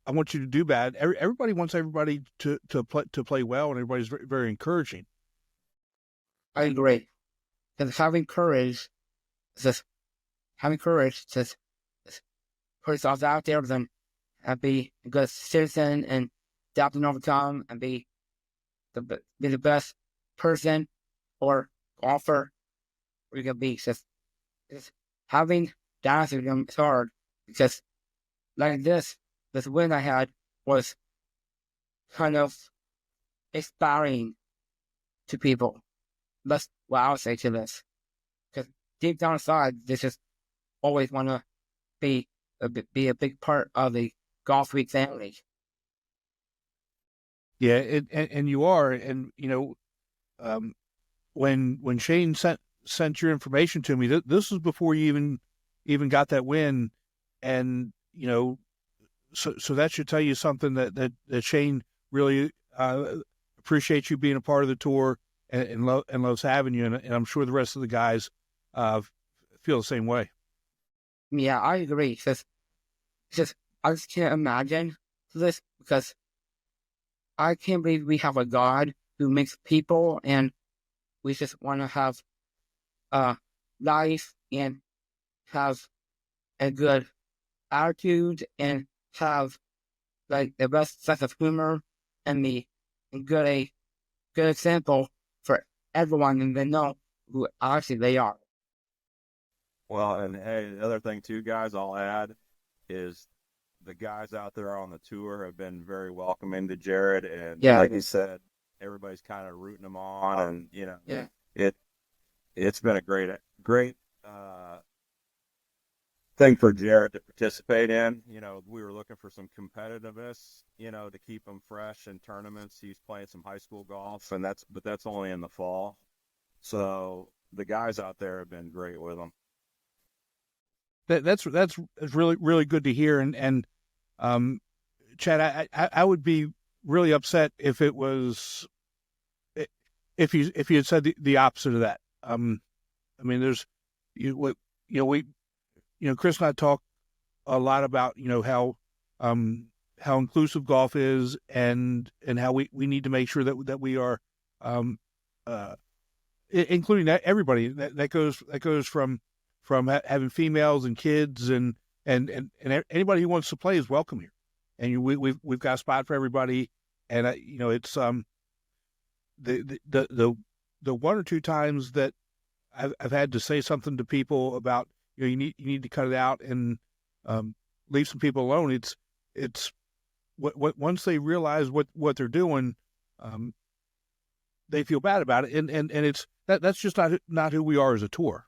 [SPEAKER 1] I want you to do bad. Everybody wants everybody to play well, and everybody's very, very encouraging.
[SPEAKER 8] I agree. Because having courage to put yourself out there and be a good citizen and adapt and overcome and be the best person or golfer you can be. Just having dancing is hard because like this win I had was kind of inspiring to people. That's what I'll say to this. Because deep down inside, they just always want to be a big part of the Golfweek family.
[SPEAKER 1] Yeah, and you are, and when Shane sent your information to me, this was before you even got that win, and so that should tell you something that Shane really appreciates you being a part of the tour and loves having you, and I'm sure the rest of the guys feel the same way.
[SPEAKER 8] Yeah, I agree. Just I just can't imagine this, because I can't believe we have a God who makes people, and we just want to have life and have a good attitude and have like the best sense of humor and a good example for everyone, and they know who actually they are.
[SPEAKER 9] Well, and hey, the other thing too, guys, I'll add is the guys out there on the tour have been very welcoming to Jared, and like you said, everybody's kind of rooting him on, and it's been a great thing for Jared to participate in. We were looking for some competitiveness, to keep him fresh in tournaments. He's playing some high school golf, but that's only in the fall. So the guys out there have been great with him.
[SPEAKER 1] That's really, really good to hear. And Chad, I would be really upset if it was if you had said the opposite of that. I mean, there's Chris and I talk a lot about how inclusive golf is, and how we need to make sure that we are including everybody that goes from having females and kids and anybody who wants to play is welcome here, and we've got a spot for everybody, and it's the one or two times that I've had to say something to people about you need to cut it out and leave some people alone. It's once they realize what they're doing, they feel bad about it, and it's that's just not who we are as a tour.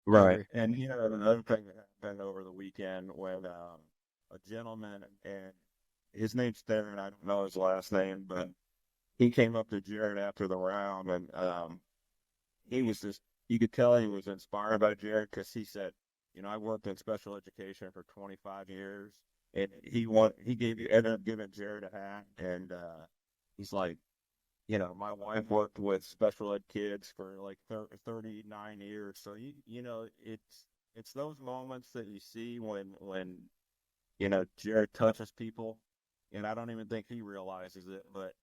[SPEAKER 9] Right. And another thing that happened over the weekend when a gentleman, and his name's Darren, I don't know his last name, but he came up to Jared after the round, and he was just, you could tell he was inspired by Jared, because he said, I worked in special education for 25 years, and he ended up giving Jared a hat, and he's like, my wife worked with special ed kids for like 39 years. So, it's those moments that you see when Jared touches people, and I don't even think he realizes it, but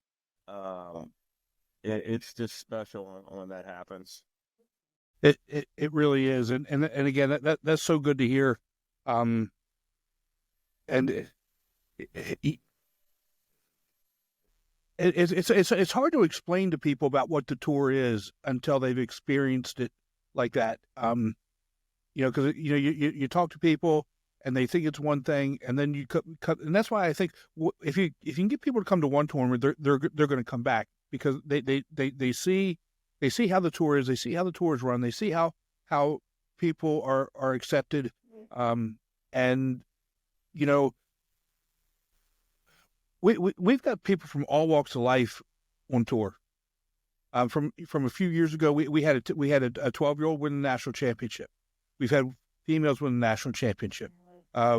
[SPEAKER 9] it's just special when that happens.
[SPEAKER 1] It really is. And again, that's so good to hear. It's hard to explain to people about what the tour is until they've experienced it like that. Because you talk to people and they think it's one thing, and then you cut, and that's why I think if you can get people to come to one tournament, they're going to come back, because they see how the tour is, they see how the tour is run, they see how people are accepted, and We've got people from all walks of life on tour. From a few years ago, we had a 12-year-old win the national championship. We've had females win the national championship.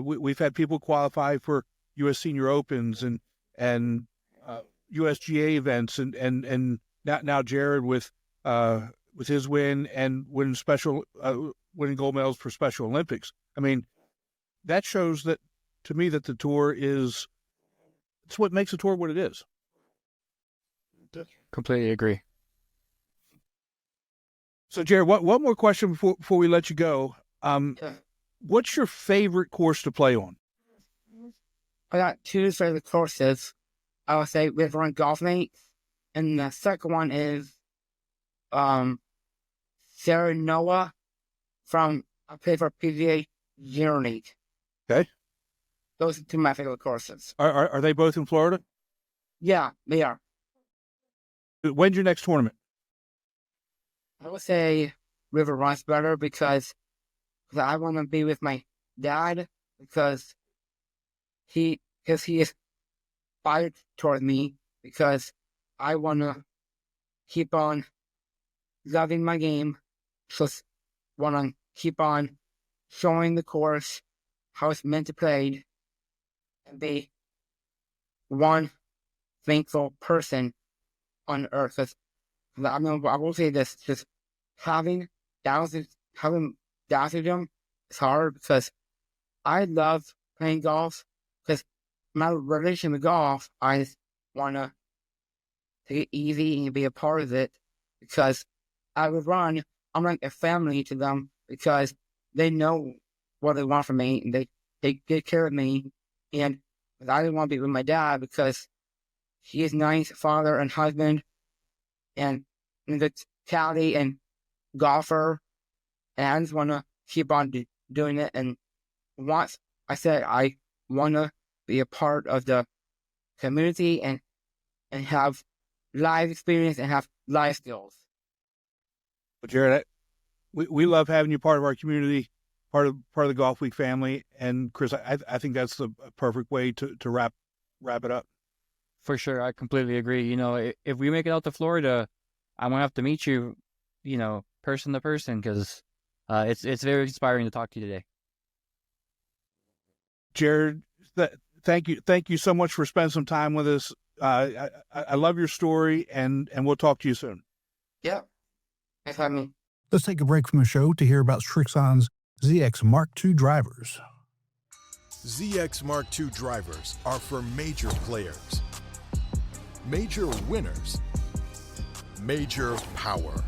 [SPEAKER 1] We've had people qualify for U.S. Senior Opens and USGA events, and now Jared with his win and winning gold medals for Special Olympics. I mean, that shows that to me that the tour is. It's what makes a tour what it is.
[SPEAKER 2] Completely agree.
[SPEAKER 1] So, Jared, one more question before we let you go. What's your favorite course to play on?
[SPEAKER 8] I got two favorite courses. I would say River and Golf Mates, and the second one is Sarah Noah from I play for PGA Journey.
[SPEAKER 1] Okay.
[SPEAKER 8] Those are two of my favorite courses.
[SPEAKER 1] Are they both in Florida?
[SPEAKER 8] Yeah, they are.
[SPEAKER 1] When's your next tournament?
[SPEAKER 8] I would say River Run's better because I want to be with my dad, because he is fired toward me, because I want to keep on loving my game. Just want to keep on showing the course how it's meant to play and be one thankful person on earth. 'Cause I will say this, just having Down syndrome is hard because I love playing golf because my relation with golf, I just want to take it easy and be a part of it because I would run, I'm like a family to them because they know what they want from me and they take good care of me. And I didn't want to be with my dad because he is nice father and husband and good caddy and golfer. And I just want to keep on doing it. And once I said I want to be a part of the community and have live experience and have life skills.
[SPEAKER 1] Well, Jared, we love having you part of our community, part of the Golf Week family. And Chris, I think that's the perfect way to wrap it up.
[SPEAKER 5] For sure, I completely agree. You know, if we make it out to Florida, I'm gonna have to meet you, you know, person to person, because it's very inspiring to talk to you today.
[SPEAKER 1] Jared, thank you so much for spending some time with us. I love your story, and we'll talk to you soon.
[SPEAKER 8] Yeah, thanks for having me.
[SPEAKER 6] Let's take a break from the show to hear about Srixon's ZX Mark II drivers.
[SPEAKER 7] ZX Mark II drivers are for major players, major winners, major power.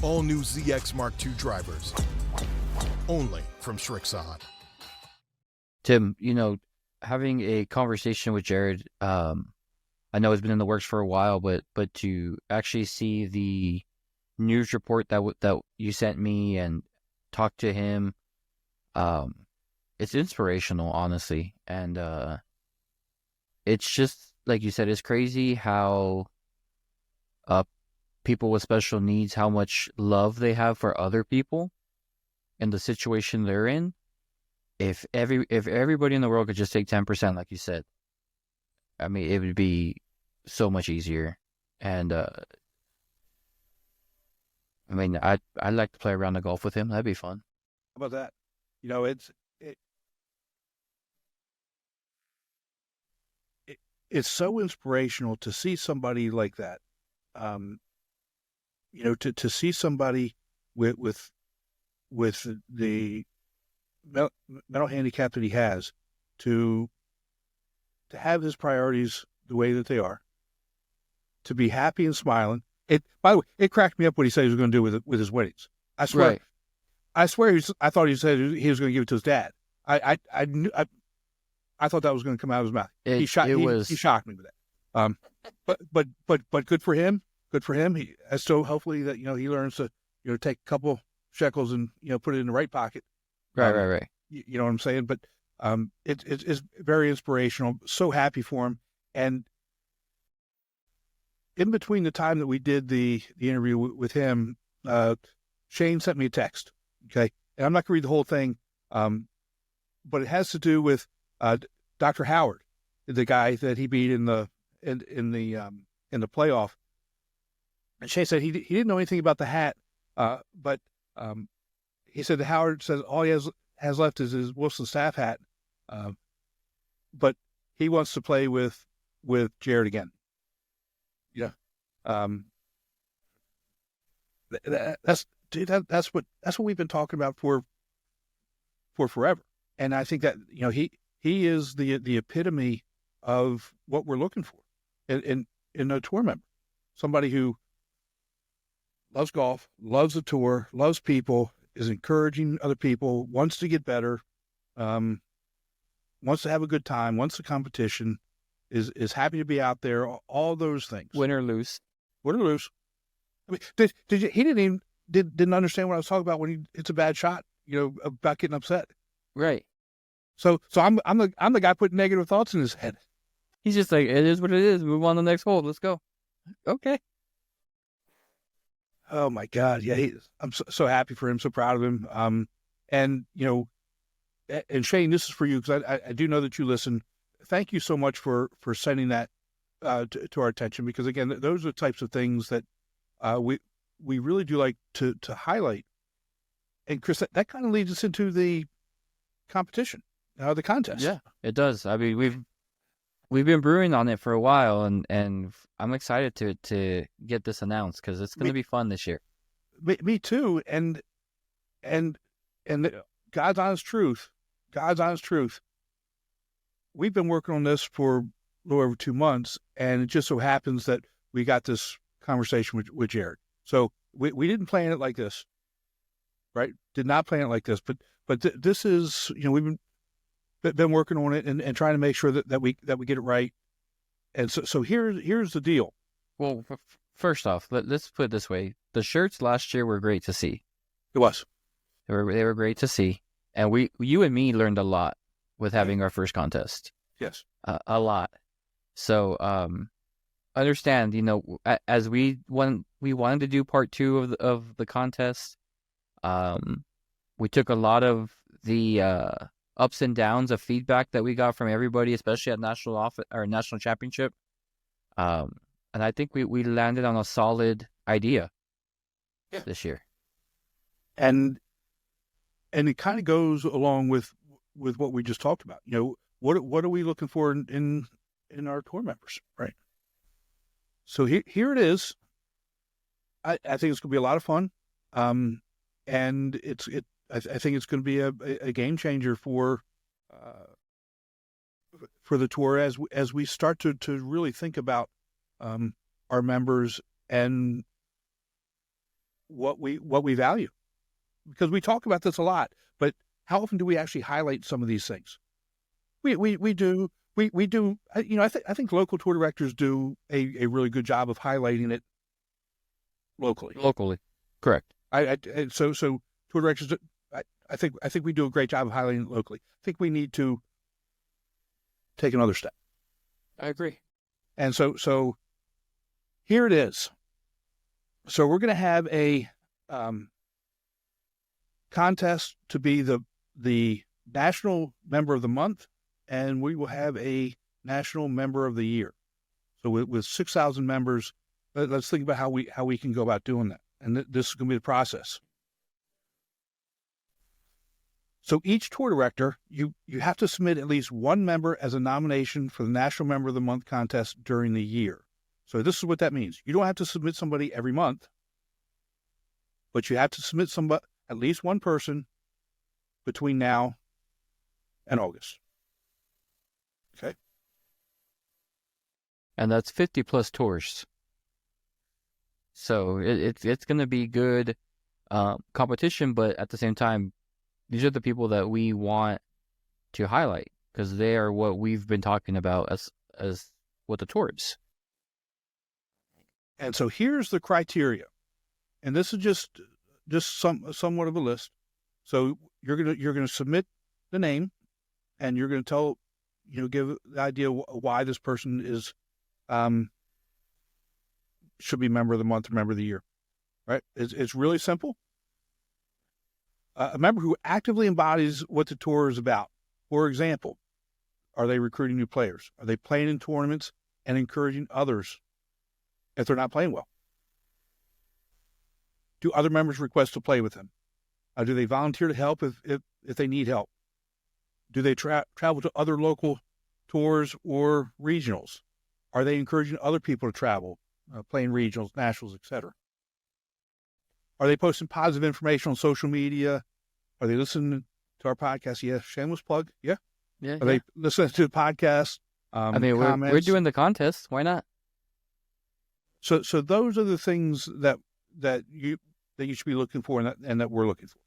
[SPEAKER 7] All new ZX Mark II drivers, only from Srixon.
[SPEAKER 5] Tim, you know, having a conversation with Jared, I know it's been in the works for a while, but to actually see the news report that you sent me and talk to him, it's inspirational, honestly. And it's just, like you said, it's crazy how people with special needs, how much love they have for other people and the situation they're in. If everybody in the world could just take 10%, like you said, I mean, it would be so much easier. And I mean, I'd like to play around the golf with him. That'd be fun.
[SPEAKER 1] How about that? You know, it's so inspirational to see somebody like that. You know, to see somebody with the mental handicap that he has, to have his priorities the way that they are, to be happy and smiling. By the way, it cracked me up what he said he was going to do with his winnings. I swear,
[SPEAKER 5] Right.
[SPEAKER 1] I thought he said he was going to give it to his dad. I thought that was going to come out of his mouth. He shocked me with that. But good for him. Good for him. So hopefully that, you know, he learns to, you know, take a couple shekels and, you know, put it in the right pocket.
[SPEAKER 5] Right.
[SPEAKER 1] You know what I'm saying? But it's very inspirational. So happy for him. And in between the time that we did the interview with him, Shane sent me a text. Okay, and I'm not going to read the whole thing, but it has to do with Dr. Howard, the guy that he beat in the playoff. And Shane said he didn't know anything about the hat, but he said that Howard says all he has left is his Wilson Staff hat, but he wants to play with Jared again. Yeah, that's what we've been talking about for forever. And I think that, you know, he is the epitome of what we're looking for in a tour member, somebody who loves golf, loves the tour, loves people, is encouraging other people, wants to get better, wants to have a good time, wants the competition, is happy to be out there, all those things.
[SPEAKER 5] Win or lose.
[SPEAKER 1] Win or lose. I mean, did you, he didn't understand what I was talking about when he hits a bad shot, you know, about getting upset.
[SPEAKER 5] Right.
[SPEAKER 1] So I'm the guy putting negative thoughts in his head.
[SPEAKER 5] He's just like, it is what it is. Move on to the next hole. Let's go. Okay.
[SPEAKER 1] Oh my God. Yeah. I'm so happy for him. So proud of him. And you know, and Shane, this is for you, because I do know that you listen. Thank you so much for sending that to our attention, because again, those are the types of things that we really do like to highlight. And Chris, that kind of leads us into the competition, the contest.
[SPEAKER 5] Yeah, it does. I mean, we've been brewing on it for a while, and I'm excited to get this announced because it's going to be fun this year.
[SPEAKER 1] Me too. And God's honest truth, we've been working on this for a little over 2 months, and it just so happens that we got this conversation with Jared. So we didn't plan it like this, right? Did not plan it like this, but this is, we've been working on it and trying to make sure that we get it right. And so here's the deal.
[SPEAKER 5] Well, first off, let's put it this way: the shirts last year were great to see.
[SPEAKER 1] It was.
[SPEAKER 5] They were great to see, and you and me learned a lot with having our first contest.
[SPEAKER 1] Yes,
[SPEAKER 5] a lot. So understand, as we wanted to do part 2 of the contest. We took a lot of the ups and downs of feedback that we got from everybody, especially at national championship. And I think we landed on a solid idea this year.
[SPEAKER 1] And it kind of goes along with what we just talked about. What are we looking for in our tour members, right? So here it is. I think it's going to be a lot of fun. And I think it's going to be a game changer for the tour as we start to really think about our members and what we value, because we talk about this a lot, but how often do we actually highlight some of these things? We do. I think local tour directors do a really good job of highlighting it locally.
[SPEAKER 5] Correct.
[SPEAKER 1] So tour directors, I think we do a great job of highlighting it locally. I think we need to take another step.
[SPEAKER 5] I agree.
[SPEAKER 1] And so here it is. So we're going to have a contest to be the national member of the month, and we will have a national member of the year. So with 6,000 members, let's think about how we can go about doing that. And this is going to be the process. So each tour director, you have to submit at least one member as a nomination for the National Member of the Month contest during the year. So this is what that means. You don't have to submit somebody every month, but you have to submit at least one person between now and August. Okay?
[SPEAKER 5] And that's 50 plus tours. So it's going to be good competition, but at the same time, these are the people that we want to highlight because they are what we've been talking about as what the tour is.
[SPEAKER 1] And so here's the criteria, and this is just somewhat of a list. So you're gonna submit the name, and you're gonna tell, give the idea why this person is should be member of the month or member of the year, right? It's really simple. A member who actively embodies what the tour is about. For example, are they recruiting new players? Are they playing in tournaments and encouraging others if they're not playing well? Do other members request to play with them? Do they volunteer to help if they need help? Do they travel to other local tours or regionals? Are they encouraging other people to travel, playing regionals, nationals, etc.? Are they posting positive information on social media? Are they listening to our podcast? Yeah, shameless plug. Yeah.
[SPEAKER 5] Yeah.
[SPEAKER 1] Are they listening to the podcast?
[SPEAKER 5] I mean, we're doing the contest. Why not?
[SPEAKER 1] So those are the things that you should be looking for and that we're looking for.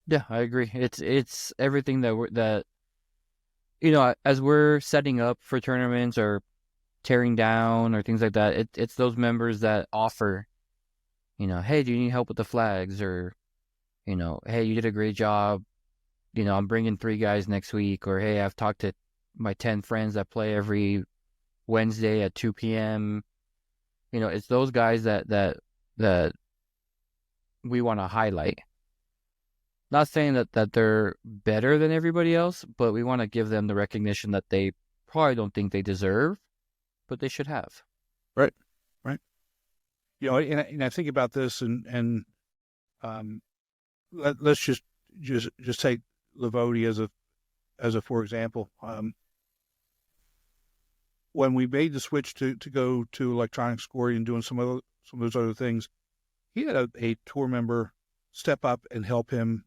[SPEAKER 5] Yeah, I agree. It's everything that as we're setting up for tournaments or tearing down or things like that. It's those members that offer, hey, do you need help with the flags? Or, hey, you did a great job. I'm bringing 3 guys next week. Or, hey, I've talked to my 10 friends that play every Wednesday at 2 p.m. It's those guys that we want to highlight. Not saying that they're better than everybody else, but we want to give them the recognition that they probably don't think they deserve, but they should have.
[SPEAKER 1] Right. and I think about this, and let's just take Livoti as a for example. When we made the switch to go to electronic scoring and doing some of those other things, he had a tour member step up and help him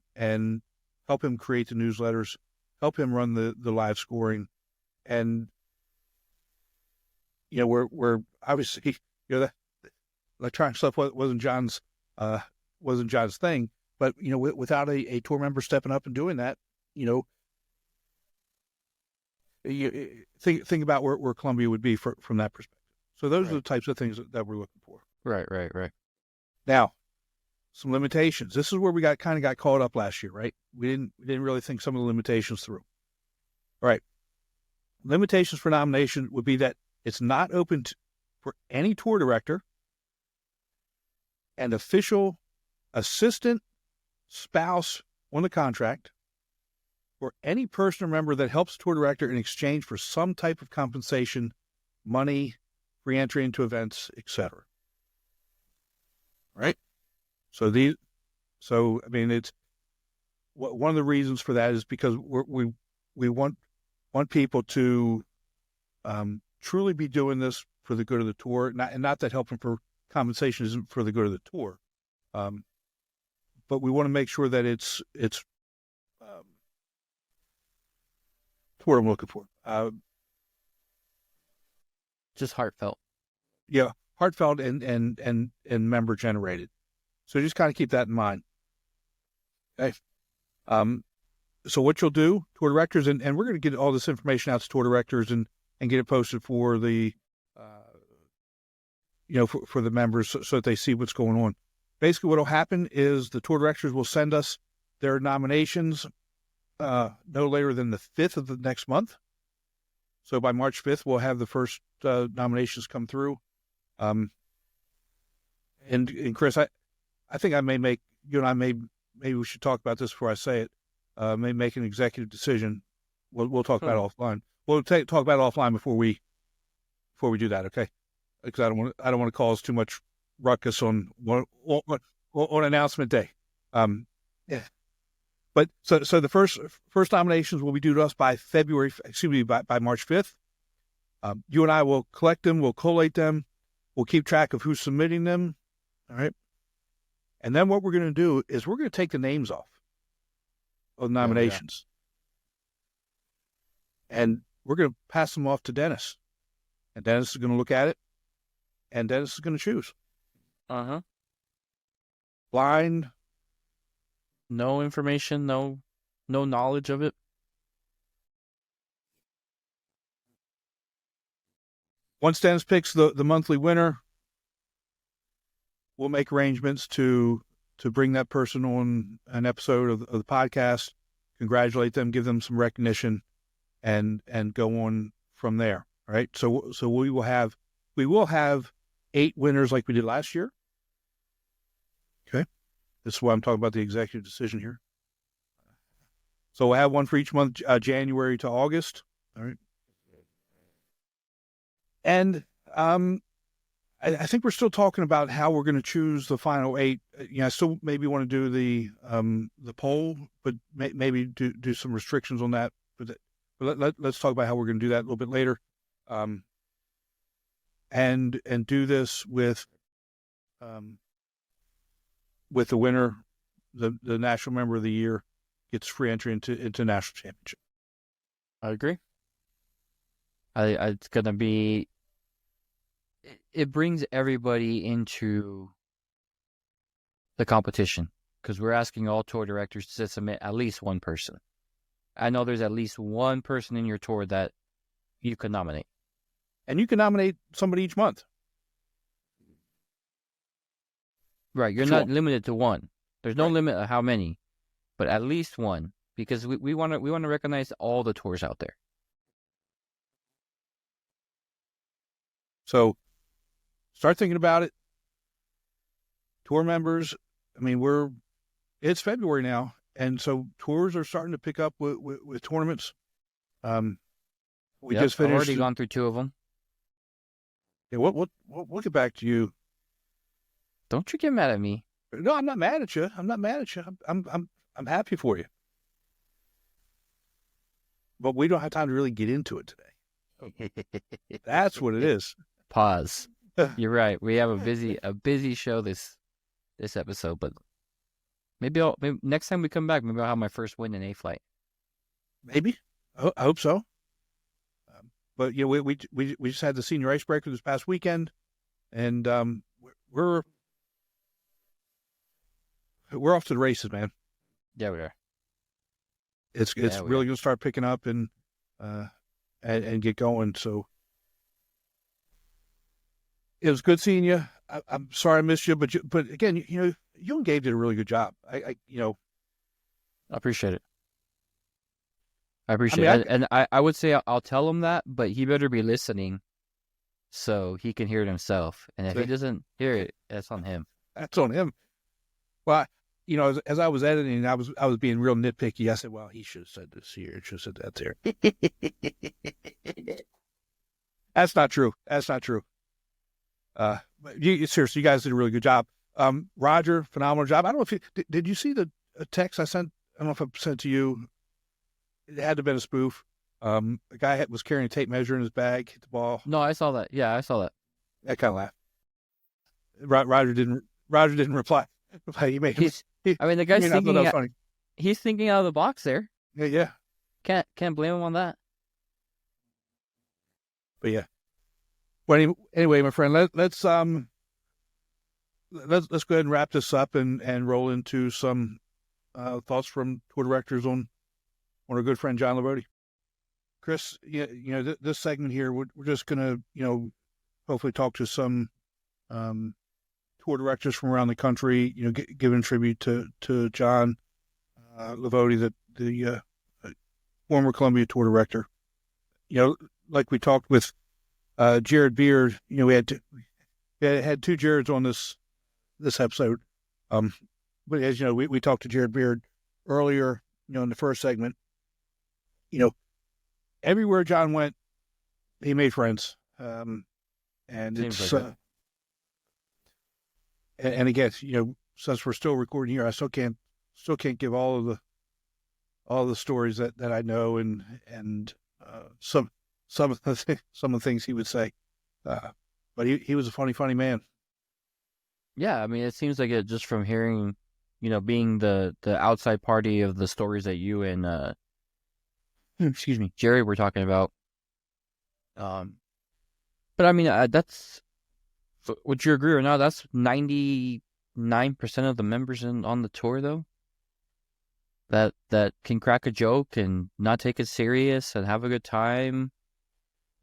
[SPEAKER 1] create the newsletters, help him run the live scoring, and we're obviously that electronic stuff wasn't John's thing, but without a tour member stepping up and doing that, you think about where Columbia would be from that perspective. So those are the types of things that we're looking for.
[SPEAKER 5] Right.
[SPEAKER 1] Now, some limitations. This is where we got caught up last year, right? We didn't really think some of the limitations through. All right. Limitations for nomination would be that it's not open for any tour director and official assistant spouse on the contract, or any person or member that helps the tour director in exchange for some type of compensation, money, free entry into events, etc. Right? So it's one of the reasons for that is because we want people to truly be doing this for the good of the tour, not that helping for compensation isn't for the good of the tour, but we want to make sure that it's what I'm looking for.
[SPEAKER 5] Just heartfelt.
[SPEAKER 1] Yeah, heartfelt and member generated. So just kind of keep that in mind. Okay. So what you'll do, tour directors, and we're going to get all this information out to tour directors and get it posted for the, for the members so that they see what's going on. Basically, what will happen is the tour directors will send us their nominations no later than the 5th of the next month. So by March 5th, we'll have the first nominations come through. And Chris, I think I may make, maybe we should talk about this before I say it. May make an executive decision. We'll talk about it offline. We'll talk about it offline before we do that, okay? Because I don't want to cause too much ruckus on announcement day. Yeah. But so the first nominations will be due to us by by March 5th. You and I will collect them, we'll collate them, we'll keep track of who's submitting them. All right. And then what we're going to do is we're going to take the names off of the nominations. And we're going to pass them off to Dennis. And Dennis is going to look at it, and Dennis is going to choose. Blind.
[SPEAKER 5] No information, no knowledge of it.
[SPEAKER 1] Once Dennis picks the monthly winner, we'll make arrangements to bring that person on an episode of the podcast, congratulate them, give them some recognition, and go on from there. All right. So we will have 8 winners like we did last year. Okay. This is why I'm talking about the executive decision here. So we'll have one for each month, January to August. All right. And I think we're still talking about how we're going to choose the final 8. I still maybe want to do the poll, but maybe do some restrictions on that. But let's talk about how we're going to do that a little bit later. And do this with the winner, the national member of the year gets free entry into national championship.
[SPEAKER 5] I agree. It's going to be, it brings everybody into the competition because we're asking all tour directors to submit at least one person. I know there's at least one person in your tour that you could nominate.
[SPEAKER 1] And you can nominate somebody each month.
[SPEAKER 5] Right, you're not limited to one. There's no limit of how many, but at least one, because we want to recognize all the tours out there.
[SPEAKER 1] So, start thinking about it. Tour members, it's February now, and so tours are starting to pick up with tournaments. We just finished.
[SPEAKER 5] I've already gone through 2 of them.
[SPEAKER 1] Yeah, we'll get back to you.
[SPEAKER 5] Don't you get mad at me.
[SPEAKER 1] No, I'm not mad at you. I'm not mad at you. I'm happy for you. But we don't have time to really get into it today. That's what it is.
[SPEAKER 5] Pause. You're right. We have a busy show this episode, but maybe next time we come back, maybe I'll have my first win in A flight.
[SPEAKER 1] Maybe. I hope so. But you know, we just had the senior icebreaker this past weekend, and we're off to the races, man.
[SPEAKER 5] Yeah, we are.
[SPEAKER 1] It's really going to start picking up and get going. So it was good seeing you. I'm sorry I missed you, but again, you know, you and Gabe did a really good job. I
[SPEAKER 5] appreciate it. And I would say I'll tell him that, but he better be listening so he can hear it himself. And if he doesn't hear it, that's on him.
[SPEAKER 1] That's on him. Well, you know, as I was editing, I was being real nitpicky. I said, well, he should have said this here. He should have said that there. That's not true. That's not true. Seriously, you guys did a really good job. Roger, phenomenal job. I don't know if did you see the text I sent? I don't know if I sent to you. It had to have been a spoof. A guy was carrying a tape measure in his bag, hit the ball.
[SPEAKER 5] No, I saw that. Yeah, I saw that.
[SPEAKER 1] I kind of laughed. Roger didn't reply. He made.
[SPEAKER 5] The guy's thinking. He's thinking out of the box there.
[SPEAKER 1] Yeah.
[SPEAKER 5] Can't blame him on that.
[SPEAKER 1] But yeah. Well, anyway, my friend, let's go ahead and wrap this up and roll into some thoughts from tour directors on our good friend John Livoti. Chris, you know this segment here, we're just gonna hopefully talk to some tour directors from around the country, giving tribute to John Livoti, the former Columbia tour director. Like we talked with Jared Beard, we had two Jareds on this episode. But as you know, we talked to Jared Beard earlier, in the first segment. Everywhere John went, he made friends. And it's
[SPEAKER 5] like
[SPEAKER 1] and again, since we're still recording here, I still can't give all of the stories that I know and some of the things he would say. But he was a funny man.
[SPEAKER 5] Yeah, it seems like it just from hearing, being the outside party of the stories that you and Jerry were talking about. But that's, would you agree or not? That's 99% of the members on the tour, though. That can crack a joke and not take it serious and have a good time.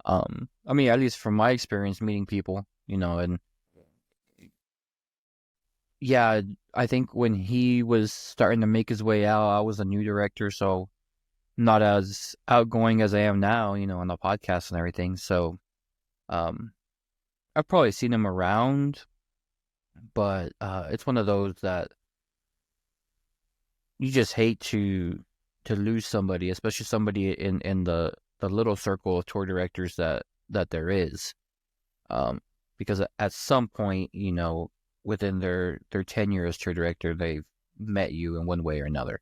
[SPEAKER 5] At least from my experience meeting people, and yeah, I think when he was starting to make his way out, I was a new director, so not as outgoing as I am now, on the podcast and everything. So, I've probably seen him around, but it's one of those that you just hate to lose somebody, especially somebody in the little circle of tour directors that there is, because at some point, within their tenure as tour director, they've met you in one way or another,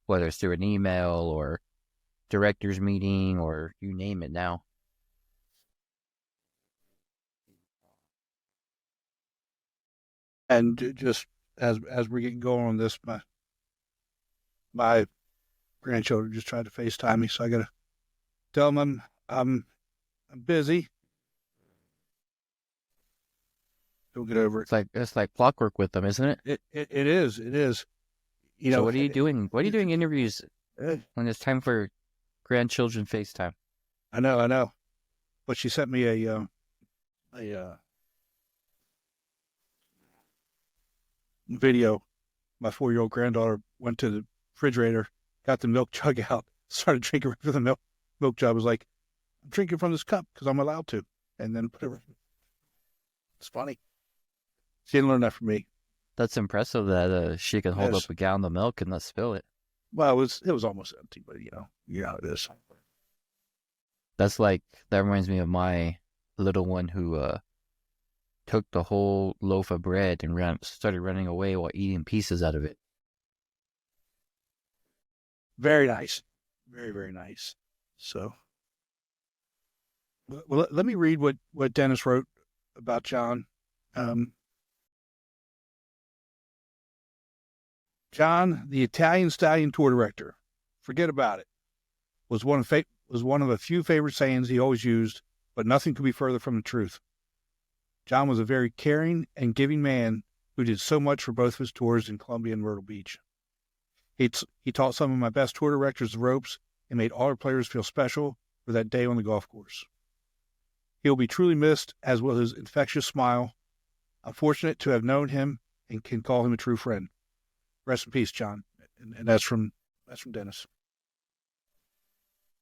[SPEAKER 5] whether it's through an email or director's meeting or you name it now.
[SPEAKER 1] And just as we're getting going on this, my grandchildren just tried to FaceTime me, so I gotta tell them I'm busy. Don't get over it.
[SPEAKER 5] It's like clockwork with them, isn't it?
[SPEAKER 1] It is.
[SPEAKER 5] So what are you doing? What are you doing interviews when it's time for grandchildren FaceTime?
[SPEAKER 1] I know. But she sent me a video. My 4-year-old granddaughter went to the refrigerator, got the milk jug out, started drinking right from the milk jug. I was like, I'm drinking from this cup because I'm allowed to, and then put it. It's funny. She didn't learn that from me.
[SPEAKER 5] That's impressive that she can hold up a gallon of milk and not spill it.
[SPEAKER 1] Well, it was almost empty, but you know how it is.
[SPEAKER 5] That reminds me of my little one who took the whole loaf of bread and started running away while eating pieces out of it.
[SPEAKER 1] Very nice. Very, very nice. So, well, let me read what Dennis wrote about John. John, the Italian Stallion tour director, forget about it, was one of a few favorite sayings he always used, but nothing could be further from the truth. John was a very caring and giving man who did so much for both of his tours in Columbia and Myrtle Beach. He taught some of my best tour directors the ropes and made all our players feel special for that day on the golf course. He will be truly missed, as will his infectious smile. I'm fortunate to have known him and can call him a true friend. Rest in peace, John. And that's from Dennis.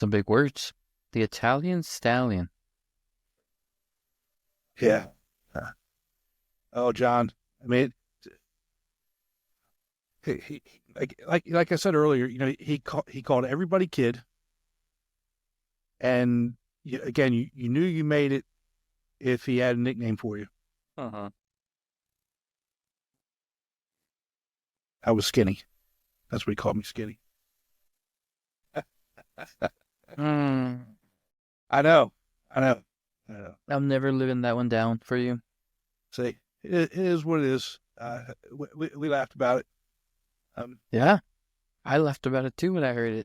[SPEAKER 5] Some big words. The Italian Stallion.
[SPEAKER 1] Yeah. Oh, John. I mean, he like I said earlier, he called everybody kid, and again, you knew you made it if he had a nickname for you.
[SPEAKER 5] Uh-huh.
[SPEAKER 1] I was Skinny. That's what he called me, Skinny. I know.
[SPEAKER 5] I'm never living that one down for you.
[SPEAKER 1] See, it is what it is. We laughed about it.
[SPEAKER 5] Yeah, I laughed about it too when I heard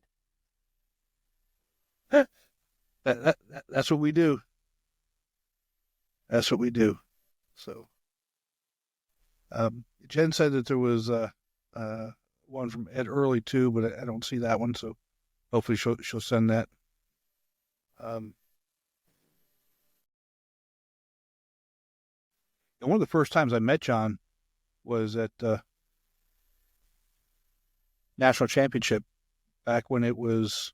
[SPEAKER 5] it.
[SPEAKER 1] That's what we do. That's what we do. So, Jen said that there was one from Ed Early too, but I don't see that one. So, hopefully she'll send that. And one of the first times I met John was at National Championship back when it was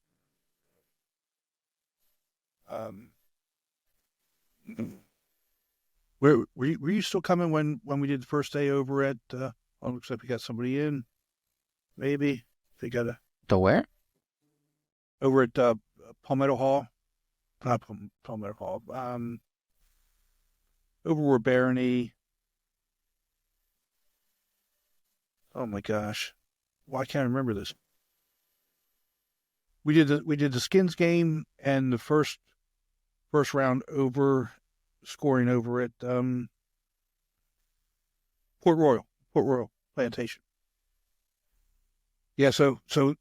[SPEAKER 1] were you still coming when we did the first day over at looks like we got somebody in, maybe they got
[SPEAKER 5] The where?
[SPEAKER 1] over at Palmetto Hall, not Palmetto Hall, over where Barony. Oh my gosh, why can't I remember this? We did the Skins game and the first round over, scoring over at Port Royal Plantation. Yeah, so the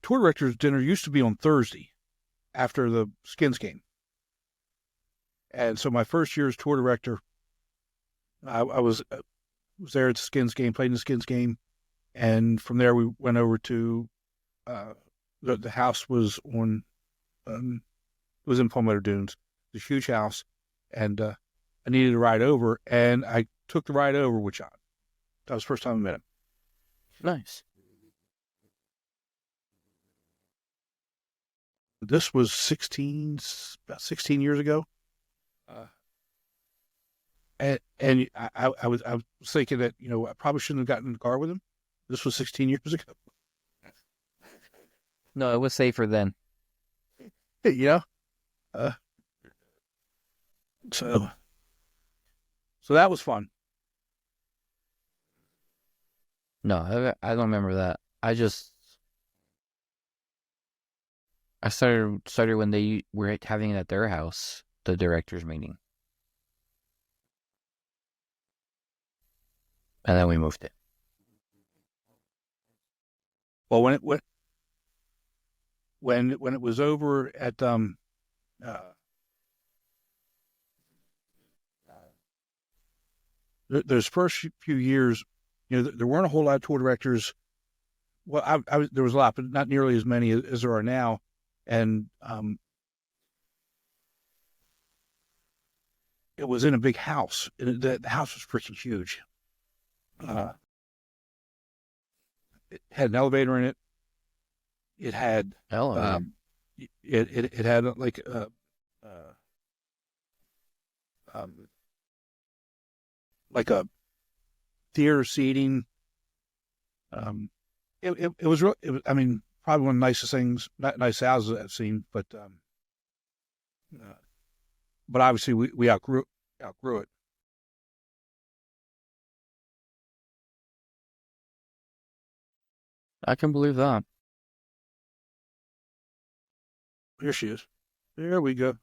[SPEAKER 1] tour director's dinner used to be on Thursday after the Skins game. And so my first year as tour director, I was there at the Skins game, played in the Skins game, and from there we went over to the house was on it was in Palmetto Dunes, the huge house, and I needed a ride over, and I took the ride over with John. That was the first time I met him.
[SPEAKER 5] Nice.
[SPEAKER 1] This was about 16 years ago. And I was thinking that, I probably shouldn't have gotten in the car with him. This was 16 years ago.
[SPEAKER 5] No, it was safer then.
[SPEAKER 1] So that was fun.
[SPEAKER 5] No, I don't remember that. I started when they were having it at their house, the directors meeting. And then we moved it.
[SPEAKER 1] Well, when it was over at those first few years, there weren't a whole lot of tour directors. Well, there was a lot, but not nearly as many as there are now. And it was in a big house. The house was freaking huge. It had an elevator in it. It had
[SPEAKER 5] Elevator.
[SPEAKER 1] it had like a theater seating. It was real. I mean, probably one of the nicest things, not nice houses I've seen. But but obviously we outgrew it.
[SPEAKER 5] I can believe that.
[SPEAKER 1] Here she is. There we go.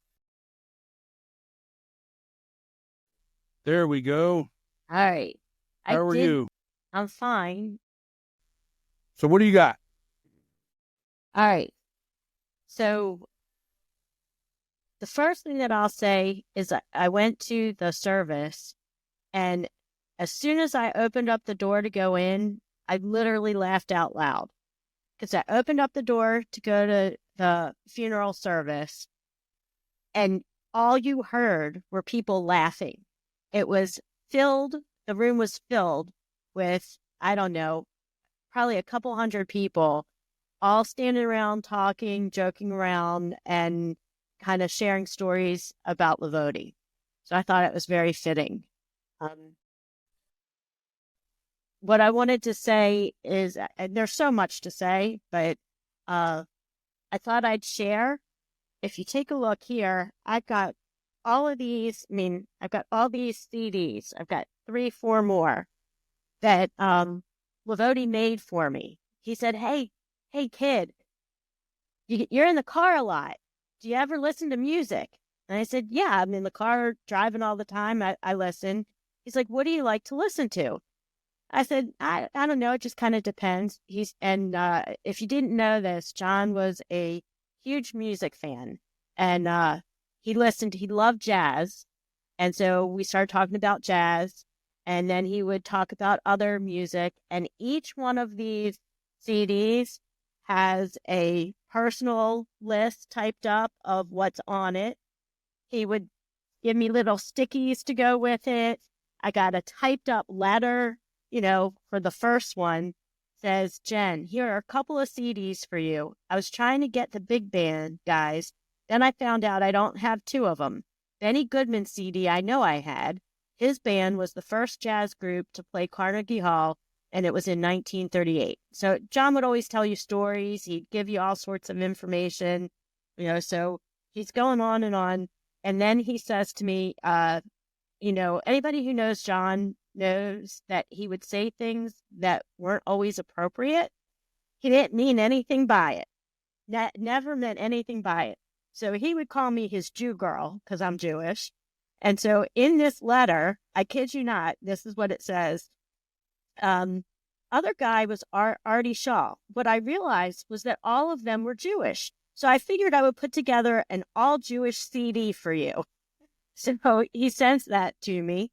[SPEAKER 1] There we go.
[SPEAKER 10] All right.
[SPEAKER 1] How are you?
[SPEAKER 10] I'm fine.
[SPEAKER 1] So what do you got?
[SPEAKER 10] All right. So the first thing that I'll say is I went to the service, and as soon as I opened up the door to go in, I literally laughed out loud because I opened up the door to go to the funeral service, and all you heard were people laughing. It was filled, the room was filled with, I don't know, probably a couple hundred people, all standing around talking, joking around, and kind of sharing stories about Livoti. So I thought it was very fitting. What I wanted to say is, and there's so much to say, but I thought I'd share. If you take a look here, I've got all of these. I mean, I've got all these CDs. I've got 3, 4 more that Livoti made for me. He said, hey, kid, you're in the car a lot. Do you ever listen to music? And I said, yeah, I'm in the car driving all the time. I listen. He's like, what do you like to listen to? I said, I don't know. It just kind of depends. If you didn't know this, John was a huge music fan, and he loved jazz. And so we started talking about jazz, and then he would talk about other music. And each one of these CDs has a personal list typed up of what's on it. He would give me little stickies to go with it. I got a typed up letter, for the first one. Says, Jen, here are a couple of CDs for you. I was trying to get the big band guys. Then I found out I don't have 2 of them. Benny Goodman's CD I know I had. His band was the first jazz group to play Carnegie Hall, and it was in 1938. So John would always tell you stories. He'd give you all sorts of information, so he's going on and on. And then he says to me, anybody who knows John knows that he would say things that weren't always appropriate. He didn't mean anything by it. Never meant anything by it. So he would call me his Jew girl because I'm Jewish. And so in this letter, I kid you not, this is what it says. Other guy was Artie Shaw. What I realized was that all of them were Jewish. So I figured I would put together an all Jewish CD for you. So he sends that to me.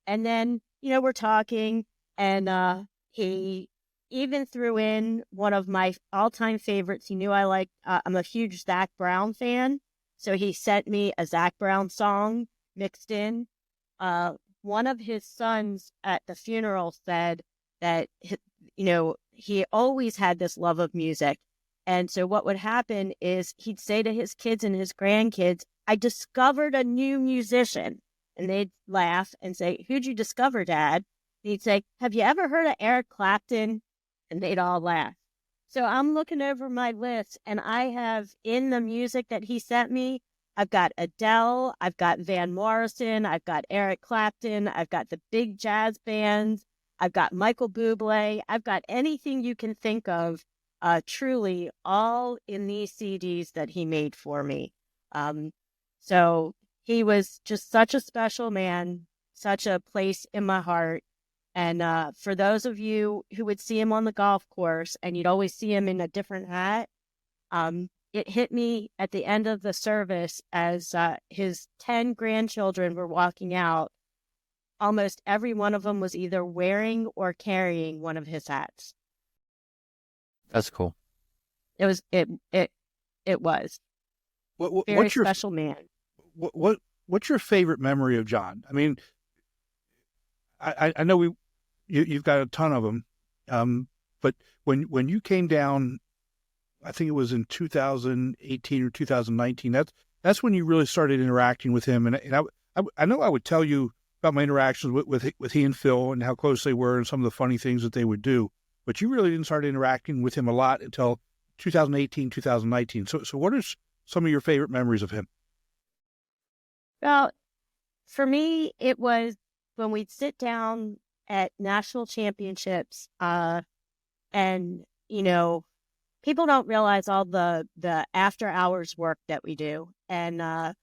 [SPEAKER 10] And then, we're talking, and he even threw in one of my all-time favorites. He knew I liked, I'm a huge Zac Brown fan. So he sent me a Zac Brown song mixed in. One of his sons at the funeral said that, he always had this love of music. And so what would happen is he'd say to his kids and his grandkids, I discovered a new musician. And they'd laugh and say, who'd you discover, Dad? And he'd say, have you ever heard of Eric Clapton? And they'd all laugh. So I'm looking over my list, and I have in the music that he sent me, I've got Adele, I've got Van Morrison, I've got Eric Clapton, I've got the big jazz bands, I've got Michael Bublé, I've got anything you can think of, truly all in these CDs that he made for me. So he was just such a special man, such a place in my heart. And for those of you who would see him on the golf course and you'd always see him in a different hat, it hit me at the end of the service as his 10 grandchildren were walking out. Almost every one of them was either wearing or carrying one of his hats.
[SPEAKER 5] That's cool.
[SPEAKER 10] It was. Very
[SPEAKER 1] What's your
[SPEAKER 10] special man.
[SPEAKER 1] What's your favorite memory of John? I mean, I know you've got a ton of them, but when you came down, I think it was in 2018 or 2019. That's when you really started interacting with him, and I know I would tell you about my interactions with he and Phil and how close they were and some of the funny things that they would do, but you really didn't start interacting with him a lot until 2018, 2019. So what are some of your favorite memories of him?
[SPEAKER 10] Well, for me, it was when we'd sit down at national championships, and, people don't realize all the after hours work that we do. And I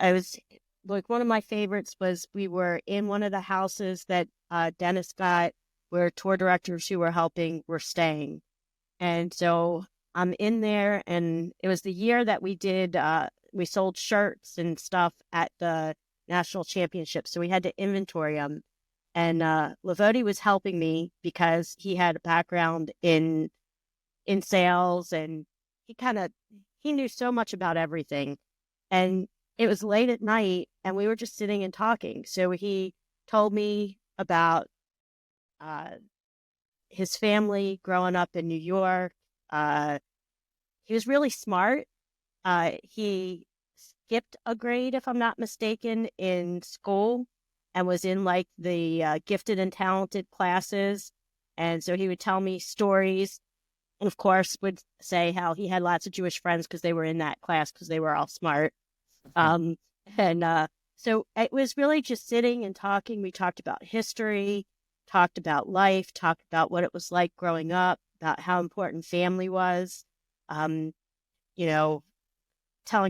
[SPEAKER 10] was like, one of my favorites was we were in one of the houses that Dennis got, where tour directors who were helping were staying. And so I'm in there, and it was the year that we sold shirts and stuff at the national championship. So we had to inventory them. And Livoti was helping me because he had a background in sales, and he knew so much about everything. And it was late at night, and we were just sitting and talking. So he told me about his family growing up in New York. He was really smart. He skipped a grade, if I'm not mistaken, in school, and was in like the gifted and talented classes. And so he would tell me stories, and of course would say how he had lots of Jewish friends because they were in that class because they were all smart. So it was really just sitting and talking. We talked about history, talked about life, talked about what it was like growing up, about how important family was, telling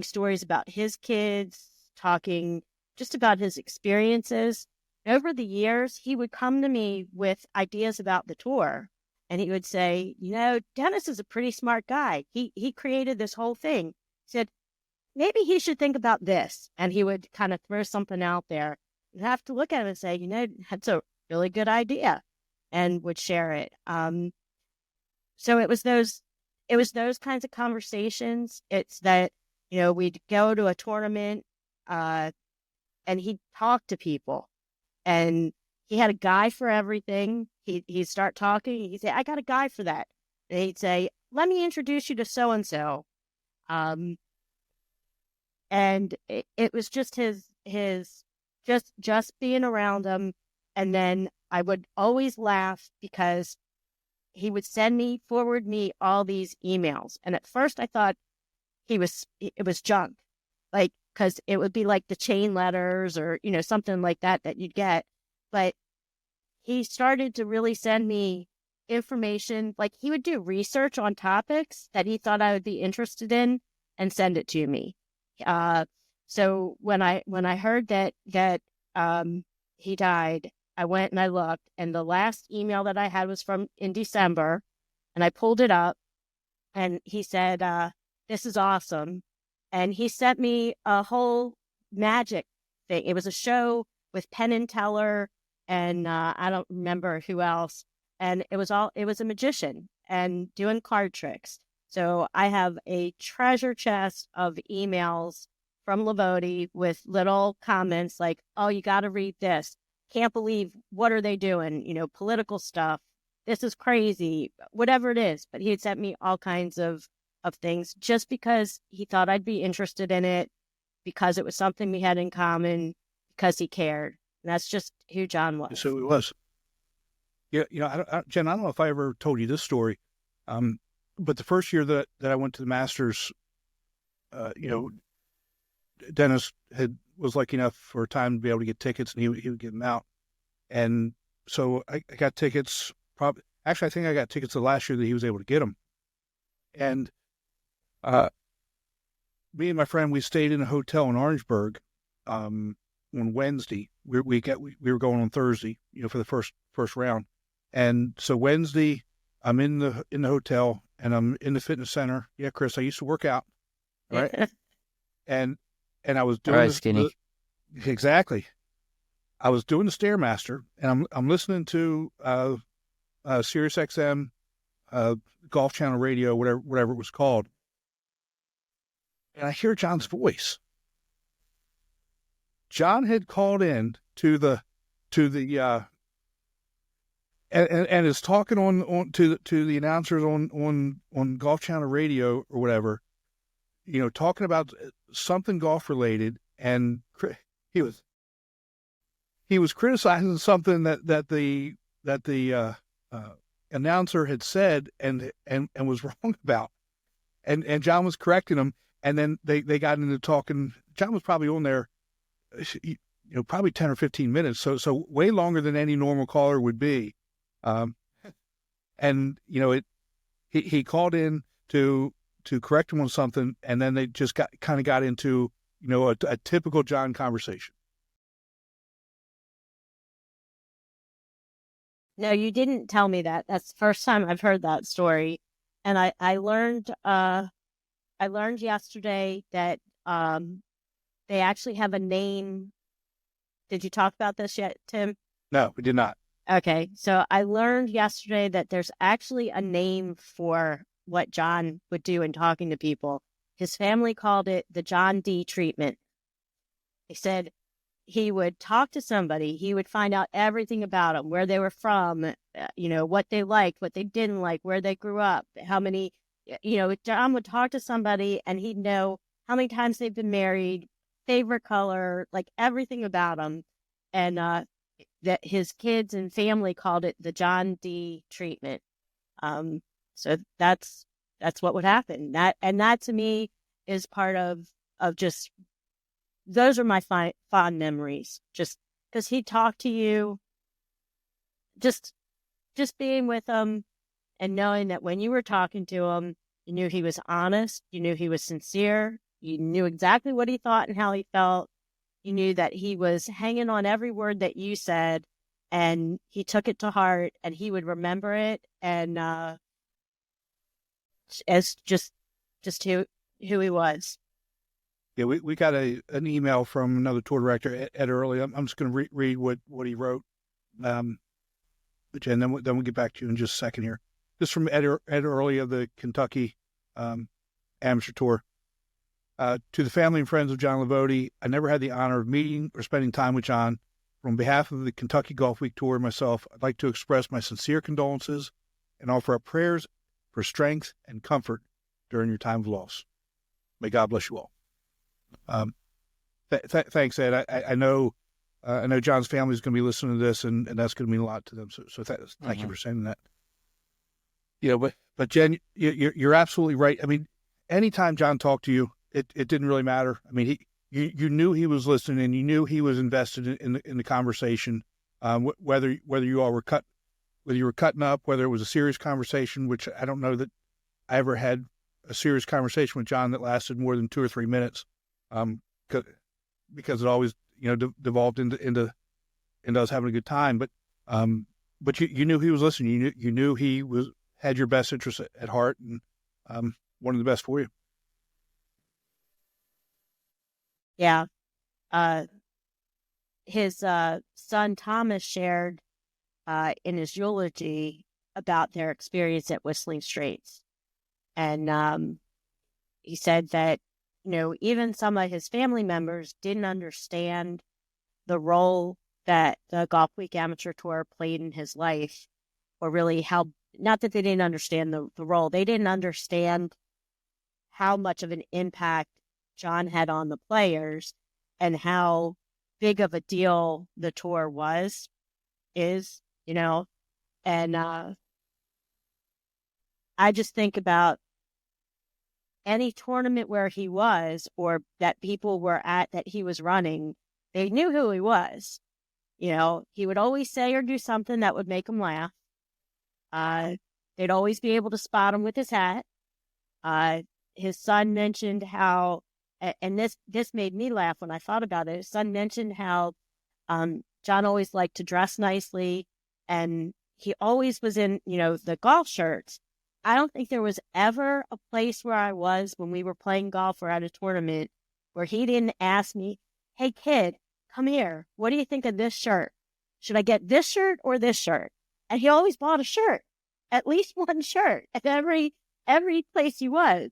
[SPEAKER 10] stories about his kids, talking just about his experiences. Over the years, he would come to me with ideas about the tour, and he would say, Dennis is a pretty smart guy. He created this whole thing. He said, maybe he should think about this. And he would kind of throw something out there and have to look at it and say, that's a really good idea, and would share it. So it was those kinds of conversations. It's that, we'd go to a tournament, and he'd talk to people, and he had a guy for everything. He'd start talking. He'd say, I got a guy for that. And he'd say, let me introduce you to so-and-so. And it was just his just being around him. And then I would always laugh because he would forward me all these emails. And at first I thought it was junk, like, because it would be like the chain letters or, something like that you'd get. But he started to really send me information. Like, he would do research on topics that he thought I would be interested in and send it to me. So when I heard that he died, I went and I looked, and the last email that I had was from in December, and I pulled it up, and he said, this is awesome. And he sent me a whole magic thing. It was a show with Penn and Teller, and I don't remember who else. And it was a magician and doing card tricks. So I have a treasure chest of emails from Livoti with little comments like, oh, you got to read this. Can't believe, what are they doing? Political stuff. This is crazy, whatever it is. But he had sent me all kinds of things just because he thought I'd be interested in it, because it was something we had in common, because he cared. And that's just who John was.
[SPEAKER 1] So it was. Yeah, Jen, I don't know if I ever told you this story, but the first year that I went to the Masters, Dennis was lucky enough for a time to be able to get tickets, and he would get them out. And so I got tickets. I think I got tickets the last year that he was able to get them. And me and my friend, we stayed in a hotel in Orangeburg on Wednesday. We were going on Thursday, for the first round. And so Wednesday, I'm in the hotel, and I'm in the fitness center. Yeah, Chris, I used to work out, right? and I was doing
[SPEAKER 5] skinny.
[SPEAKER 1] Exactly. I was doing the Stairmaster, and I'm listening to Sirius XM, Golf Channel Radio, whatever it was called, and I hear John's voice. John had called in to the and is talking on to the announcers on Golf Channel Radio or whatever, talking about something golf related, and he was criticizing something that the announcer had said and was wrong about, and John was correcting him, and then they got into talking. John was probably on there probably 10 or 15 minutes. So way longer than any normal caller would be. And, he called in to correct him on something, and then they just got into, a typical John conversation.
[SPEAKER 10] No, you didn't tell me that. That's the first time I've heard that story. And I learned yesterday that they actually have a name. Did you talk about this yet, Tim?
[SPEAKER 1] No, we did not.
[SPEAKER 10] Okay, so I learned yesterday that there's actually a name for what John would do in talking to people. His family called it the John D treatment. They said he would talk to somebody, he would find out everything about them, where they were from, what they liked, what they didn't like, where they grew up, how many, John would talk to somebody and he'd know how many times they've been married, favorite color, like everything about them. And that his kids and family called it the John D treatment. So that's what would happen. That to me is part of just, those are my fond memories. Just because he talked to you, just being with him and knowing that when you were talking to him, you knew he was honest, you knew he was sincere, you knew exactly what he thought and how he felt. You knew that he was hanging on every word that you said, and he took it to heart, and he would remember it, and as just who he was.
[SPEAKER 1] Yeah, we got an email from another tour director, Ed Early. I'm just going to read what he wrote, and then we'll get back to you in just a second here. This is from Ed Early of the Kentucky Amateur Tour. To the family and friends of John Livoti, I never had the honor of meeting or spending time with John. On behalf of the Kentucky Golfweek Tour and myself, I'd like to express my sincere condolences and offer up prayers for strength and comfort during your time of loss. May God bless you all. Thanks, Ed. I know John's family is going to be listening to this, and that's going to mean a lot to them. So thank you for saying that. But Jen, you're absolutely right. I mean, anytime John talked to you, it didn't really matter. I mean, you knew he was listening, and you knew he was invested in the conversation. Whether you all were whether you were cutting up, whether it was a serious conversation, which I don't know that I ever had a serious conversation with John that lasted more than 2 or 3 minutes, because it always devolved into us having a good time. But you knew he was listening. You knew he had your best interest at heart, and wanted the best for you.
[SPEAKER 10] Yeah. His son Thomas shared in his eulogy about their experience at Whistling Straits. And he said that, even some of his family members didn't understand the role that the Golfweek Amateur Tour played in his life, or really how, not that they didn't understand the role, they didn't understand how much of an impact John had on the players and how big of a deal the tour is, and I just think about any tournament where he was, or that people were at that he was running, they knew who he was. He would always say or do something that would make them laugh. They'd always be able to spot him with his hat. His son mentioned how, and this made me laugh when I thought about it. His son mentioned how John always liked to dress nicely, and he always was in, the golf shirts. I don't think there was ever a place where I was when we were playing golf or at a tournament where he didn't ask me, "Hey kid, come here. What do you think of this shirt? Should I get this shirt or this shirt?" And he always bought a shirt, at least one shirt at every place he was.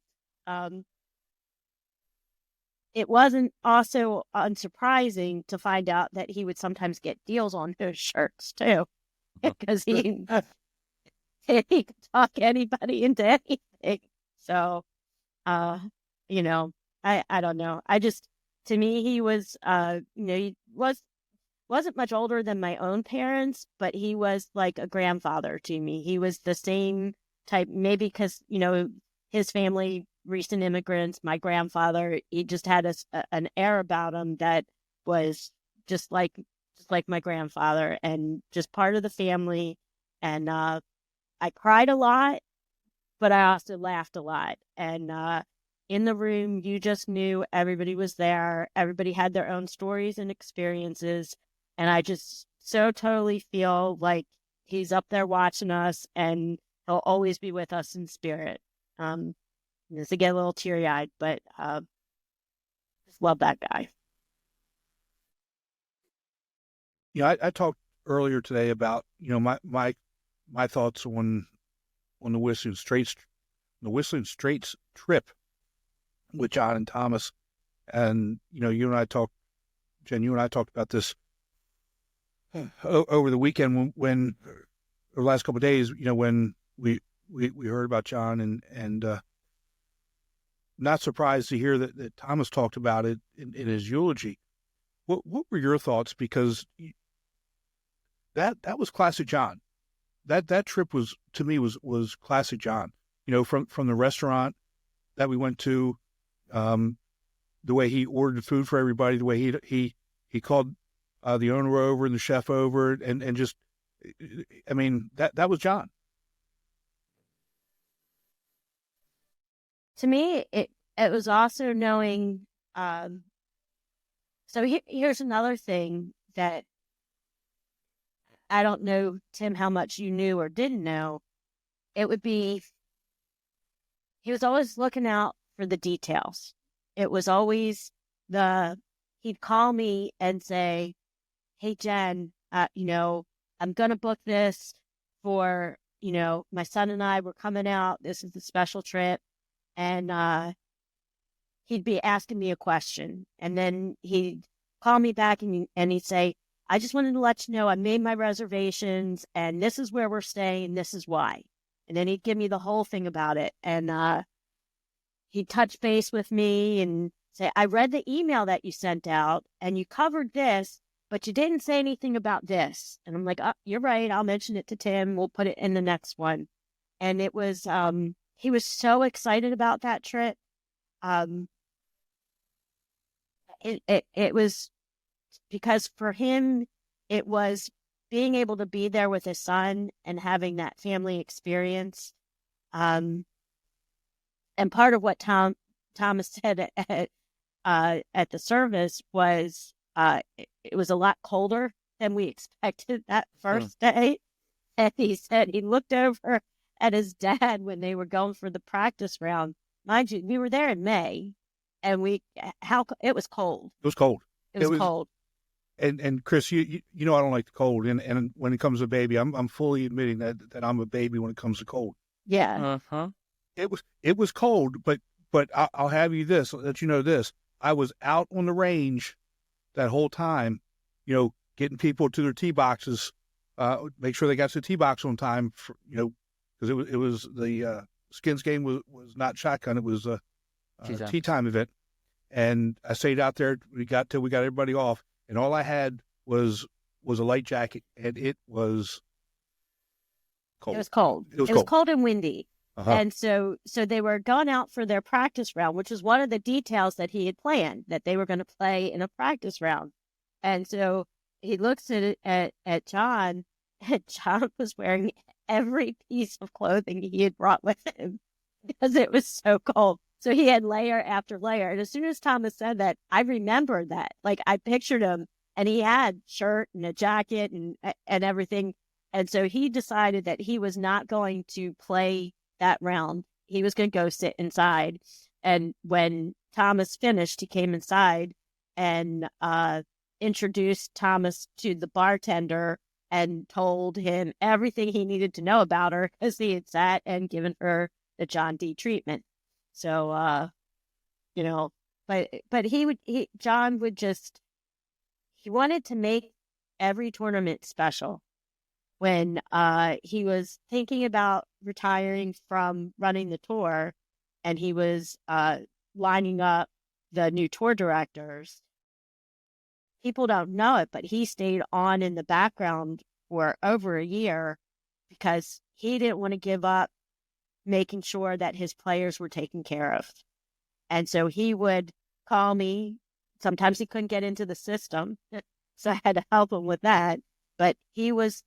[SPEAKER 10] It wasn't also unsurprising to find out that he would sometimes get deals on his shirts too, because he could talk anybody into anything. So, I don't know. To me, he was, he wasn't much older than my own parents, but he was like a grandfather to me. He was the same type, maybe because, his family, recent immigrants, my grandfather, he just had an air about him that was just like my grandfather and just part of the family. And I cried a lot, but I also laughed a lot. And in the room, you just knew everybody was there. Everybody had their own stories and experiences. And I just so totally feel like he's up there watching us, and he'll always be with us in spirit. Just to get a little teary-eyed, but just love that guy.
[SPEAKER 1] Yeah, I talked earlier today about my thoughts on the Whistling Straits trip with John and Thomas, and you and I talked, Jen. You and I talked about this over the weekend when the last couple of days. When we heard about John, and not surprised to hear that Thomas talked about it in his eulogy. What were your thoughts? Because that was classic John. That trip was, to me, was classic John. From the restaurant that we went to, the way he ordered food for everybody, the way he called the owner over and the chef over, and just, I mean, that was John.
[SPEAKER 10] To me, it was also knowing. So here's another thing that I don't know, Tim, how much you knew or didn't know. It would be, he was always looking out for the details. It was always he'd call me and say, "Hey, Jen, I'm going to book this for, my son and I, we're coming out. This is the special trip." And he'd be asking me a question, and then he'd call me back and he'd say, "I just wanted to let you know I made my reservations, and this is where we're staying, this is why." And then he'd give me the whole thing about it. And he'd touch base with me and say, "I read the email that you sent out, and you covered this, but you didn't say anything about this." And I'm like, "Oh, you're right. I'll mention it to Tim. We'll put it in the next one." And it was, he was so excited about that trip. It was because for him, it was being able to be there with his son and having that family experience. And part of what Thomas said at the service was it was a lot colder than we expected that first day. And he said he looked over at his dad when they were going for the practice round. Mind you, we were there in May, and it was cold.
[SPEAKER 1] It was cold.
[SPEAKER 10] It was cold.
[SPEAKER 1] And Chris, you know I don't like the cold, and when it comes to baby, I'm fully admitting that I'm a baby when it comes to cold.
[SPEAKER 10] Yeah.
[SPEAKER 1] It was cold, but I'll have you this, let you know this. I was out on the range that whole time, getting people to their tee boxes, make sure they got to the tee box on time, because it was the Skins game was not shotgun, it was a tee time event, and I stayed out there. We got everybody off, and all I had was a light jacket, and it was cold.
[SPEAKER 10] It was cold. It was cold and windy. Uh-huh. And so they were gone out for their practice round, which was one of the details that he had planned, that they were going to play in a practice round. And so he looks at John, and John was wearing every piece of clothing he had brought with him because it was so cold. So he had layer after layer. And as soon as Thomas said that, I remembered that. Like, I pictured him, and he had shirt and a jacket and everything. And so he decided that he was not going to play that round. He was going to go sit inside. And when Thomas finished, he came inside and introduced Thomas to the bartender and told him everything he needed to know about her because he had sat and given her the John D treatment. So, but John would just, he wanted to make every tournament special. When he was thinking about retiring from running the tour, and he was lining up the new tour directors, people don't know it, but he stayed on in the background for over a year because he didn't want to give up making sure that his players were taken care of. And so he would call me sometimes he couldn't get into the system, so I had to help him with that. But he was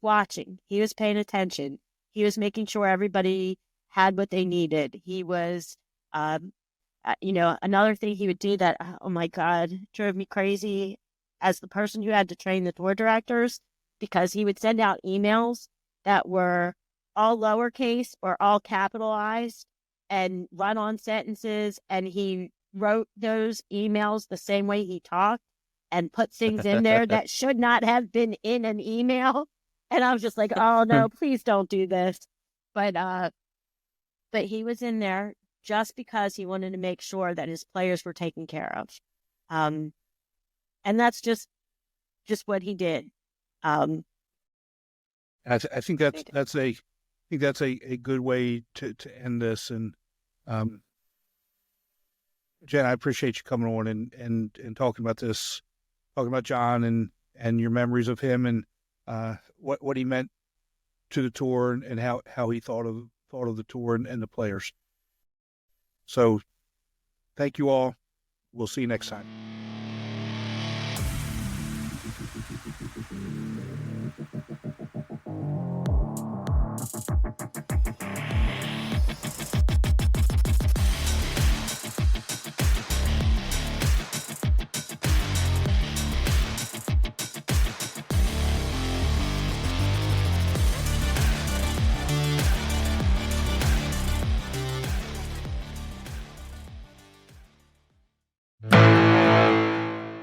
[SPEAKER 10] watching. He was paying attention. He was making sure everybody had what they needed. He was, another thing he would do that, oh my God, drove me crazy as the person who had to train the tour directors, because he would send out emails that were all lowercase or all capitalized and run on sentences. And he wrote those emails the same way he talked and put things in there that should not have been in an email. And I was just like, oh no, please don't do this. But he was in there just because he wanted to make sure that his players were taken care of. And that's just what he did.
[SPEAKER 1] I think that's a good way to end this. And Jen, I appreciate you coming on and talking about this, talking about John and your memories of him and what he meant to the tour and how he thought of the tour and the players. So thank you all. We'll see you next time.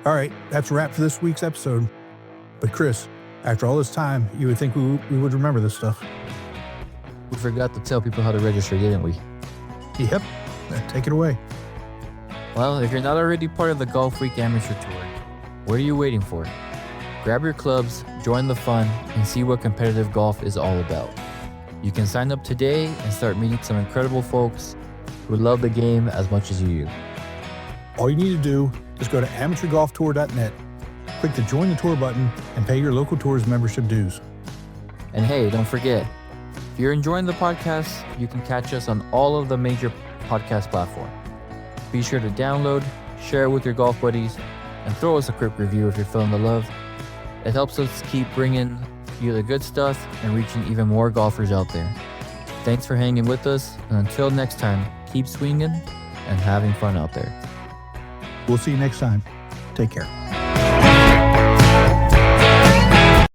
[SPEAKER 6] All right, that's a wrap for this week's episode. But Chris, after all this time, you would think we would remember this stuff.
[SPEAKER 2] We forgot to tell people how to register, didn't we?
[SPEAKER 6] Yep, take it away.
[SPEAKER 2] Well, if you're not already part of the Golfweek Amateur Tour, what are you waiting for? Grab your clubs, join the fun, and see what competitive golf is all about. You can sign up today and start meeting some incredible folks who love the game as much as you do.
[SPEAKER 6] All you need to do is go to amateurgolftour.net, click the Join the Tour button, and pay your local tour's membership dues.
[SPEAKER 2] And hey, don't forget, if you're enjoying the podcast, you can catch us on all of the major podcast platforms. Be sure to download, share it with your golf buddies, and throw us a quick review if you're feeling the love. It helps us keep bringing you the good stuff and reaching even more golfers out there. Thanks for hanging with us, and until next time, keep swinging and having fun out there.
[SPEAKER 6] We'll see you next time. Take care.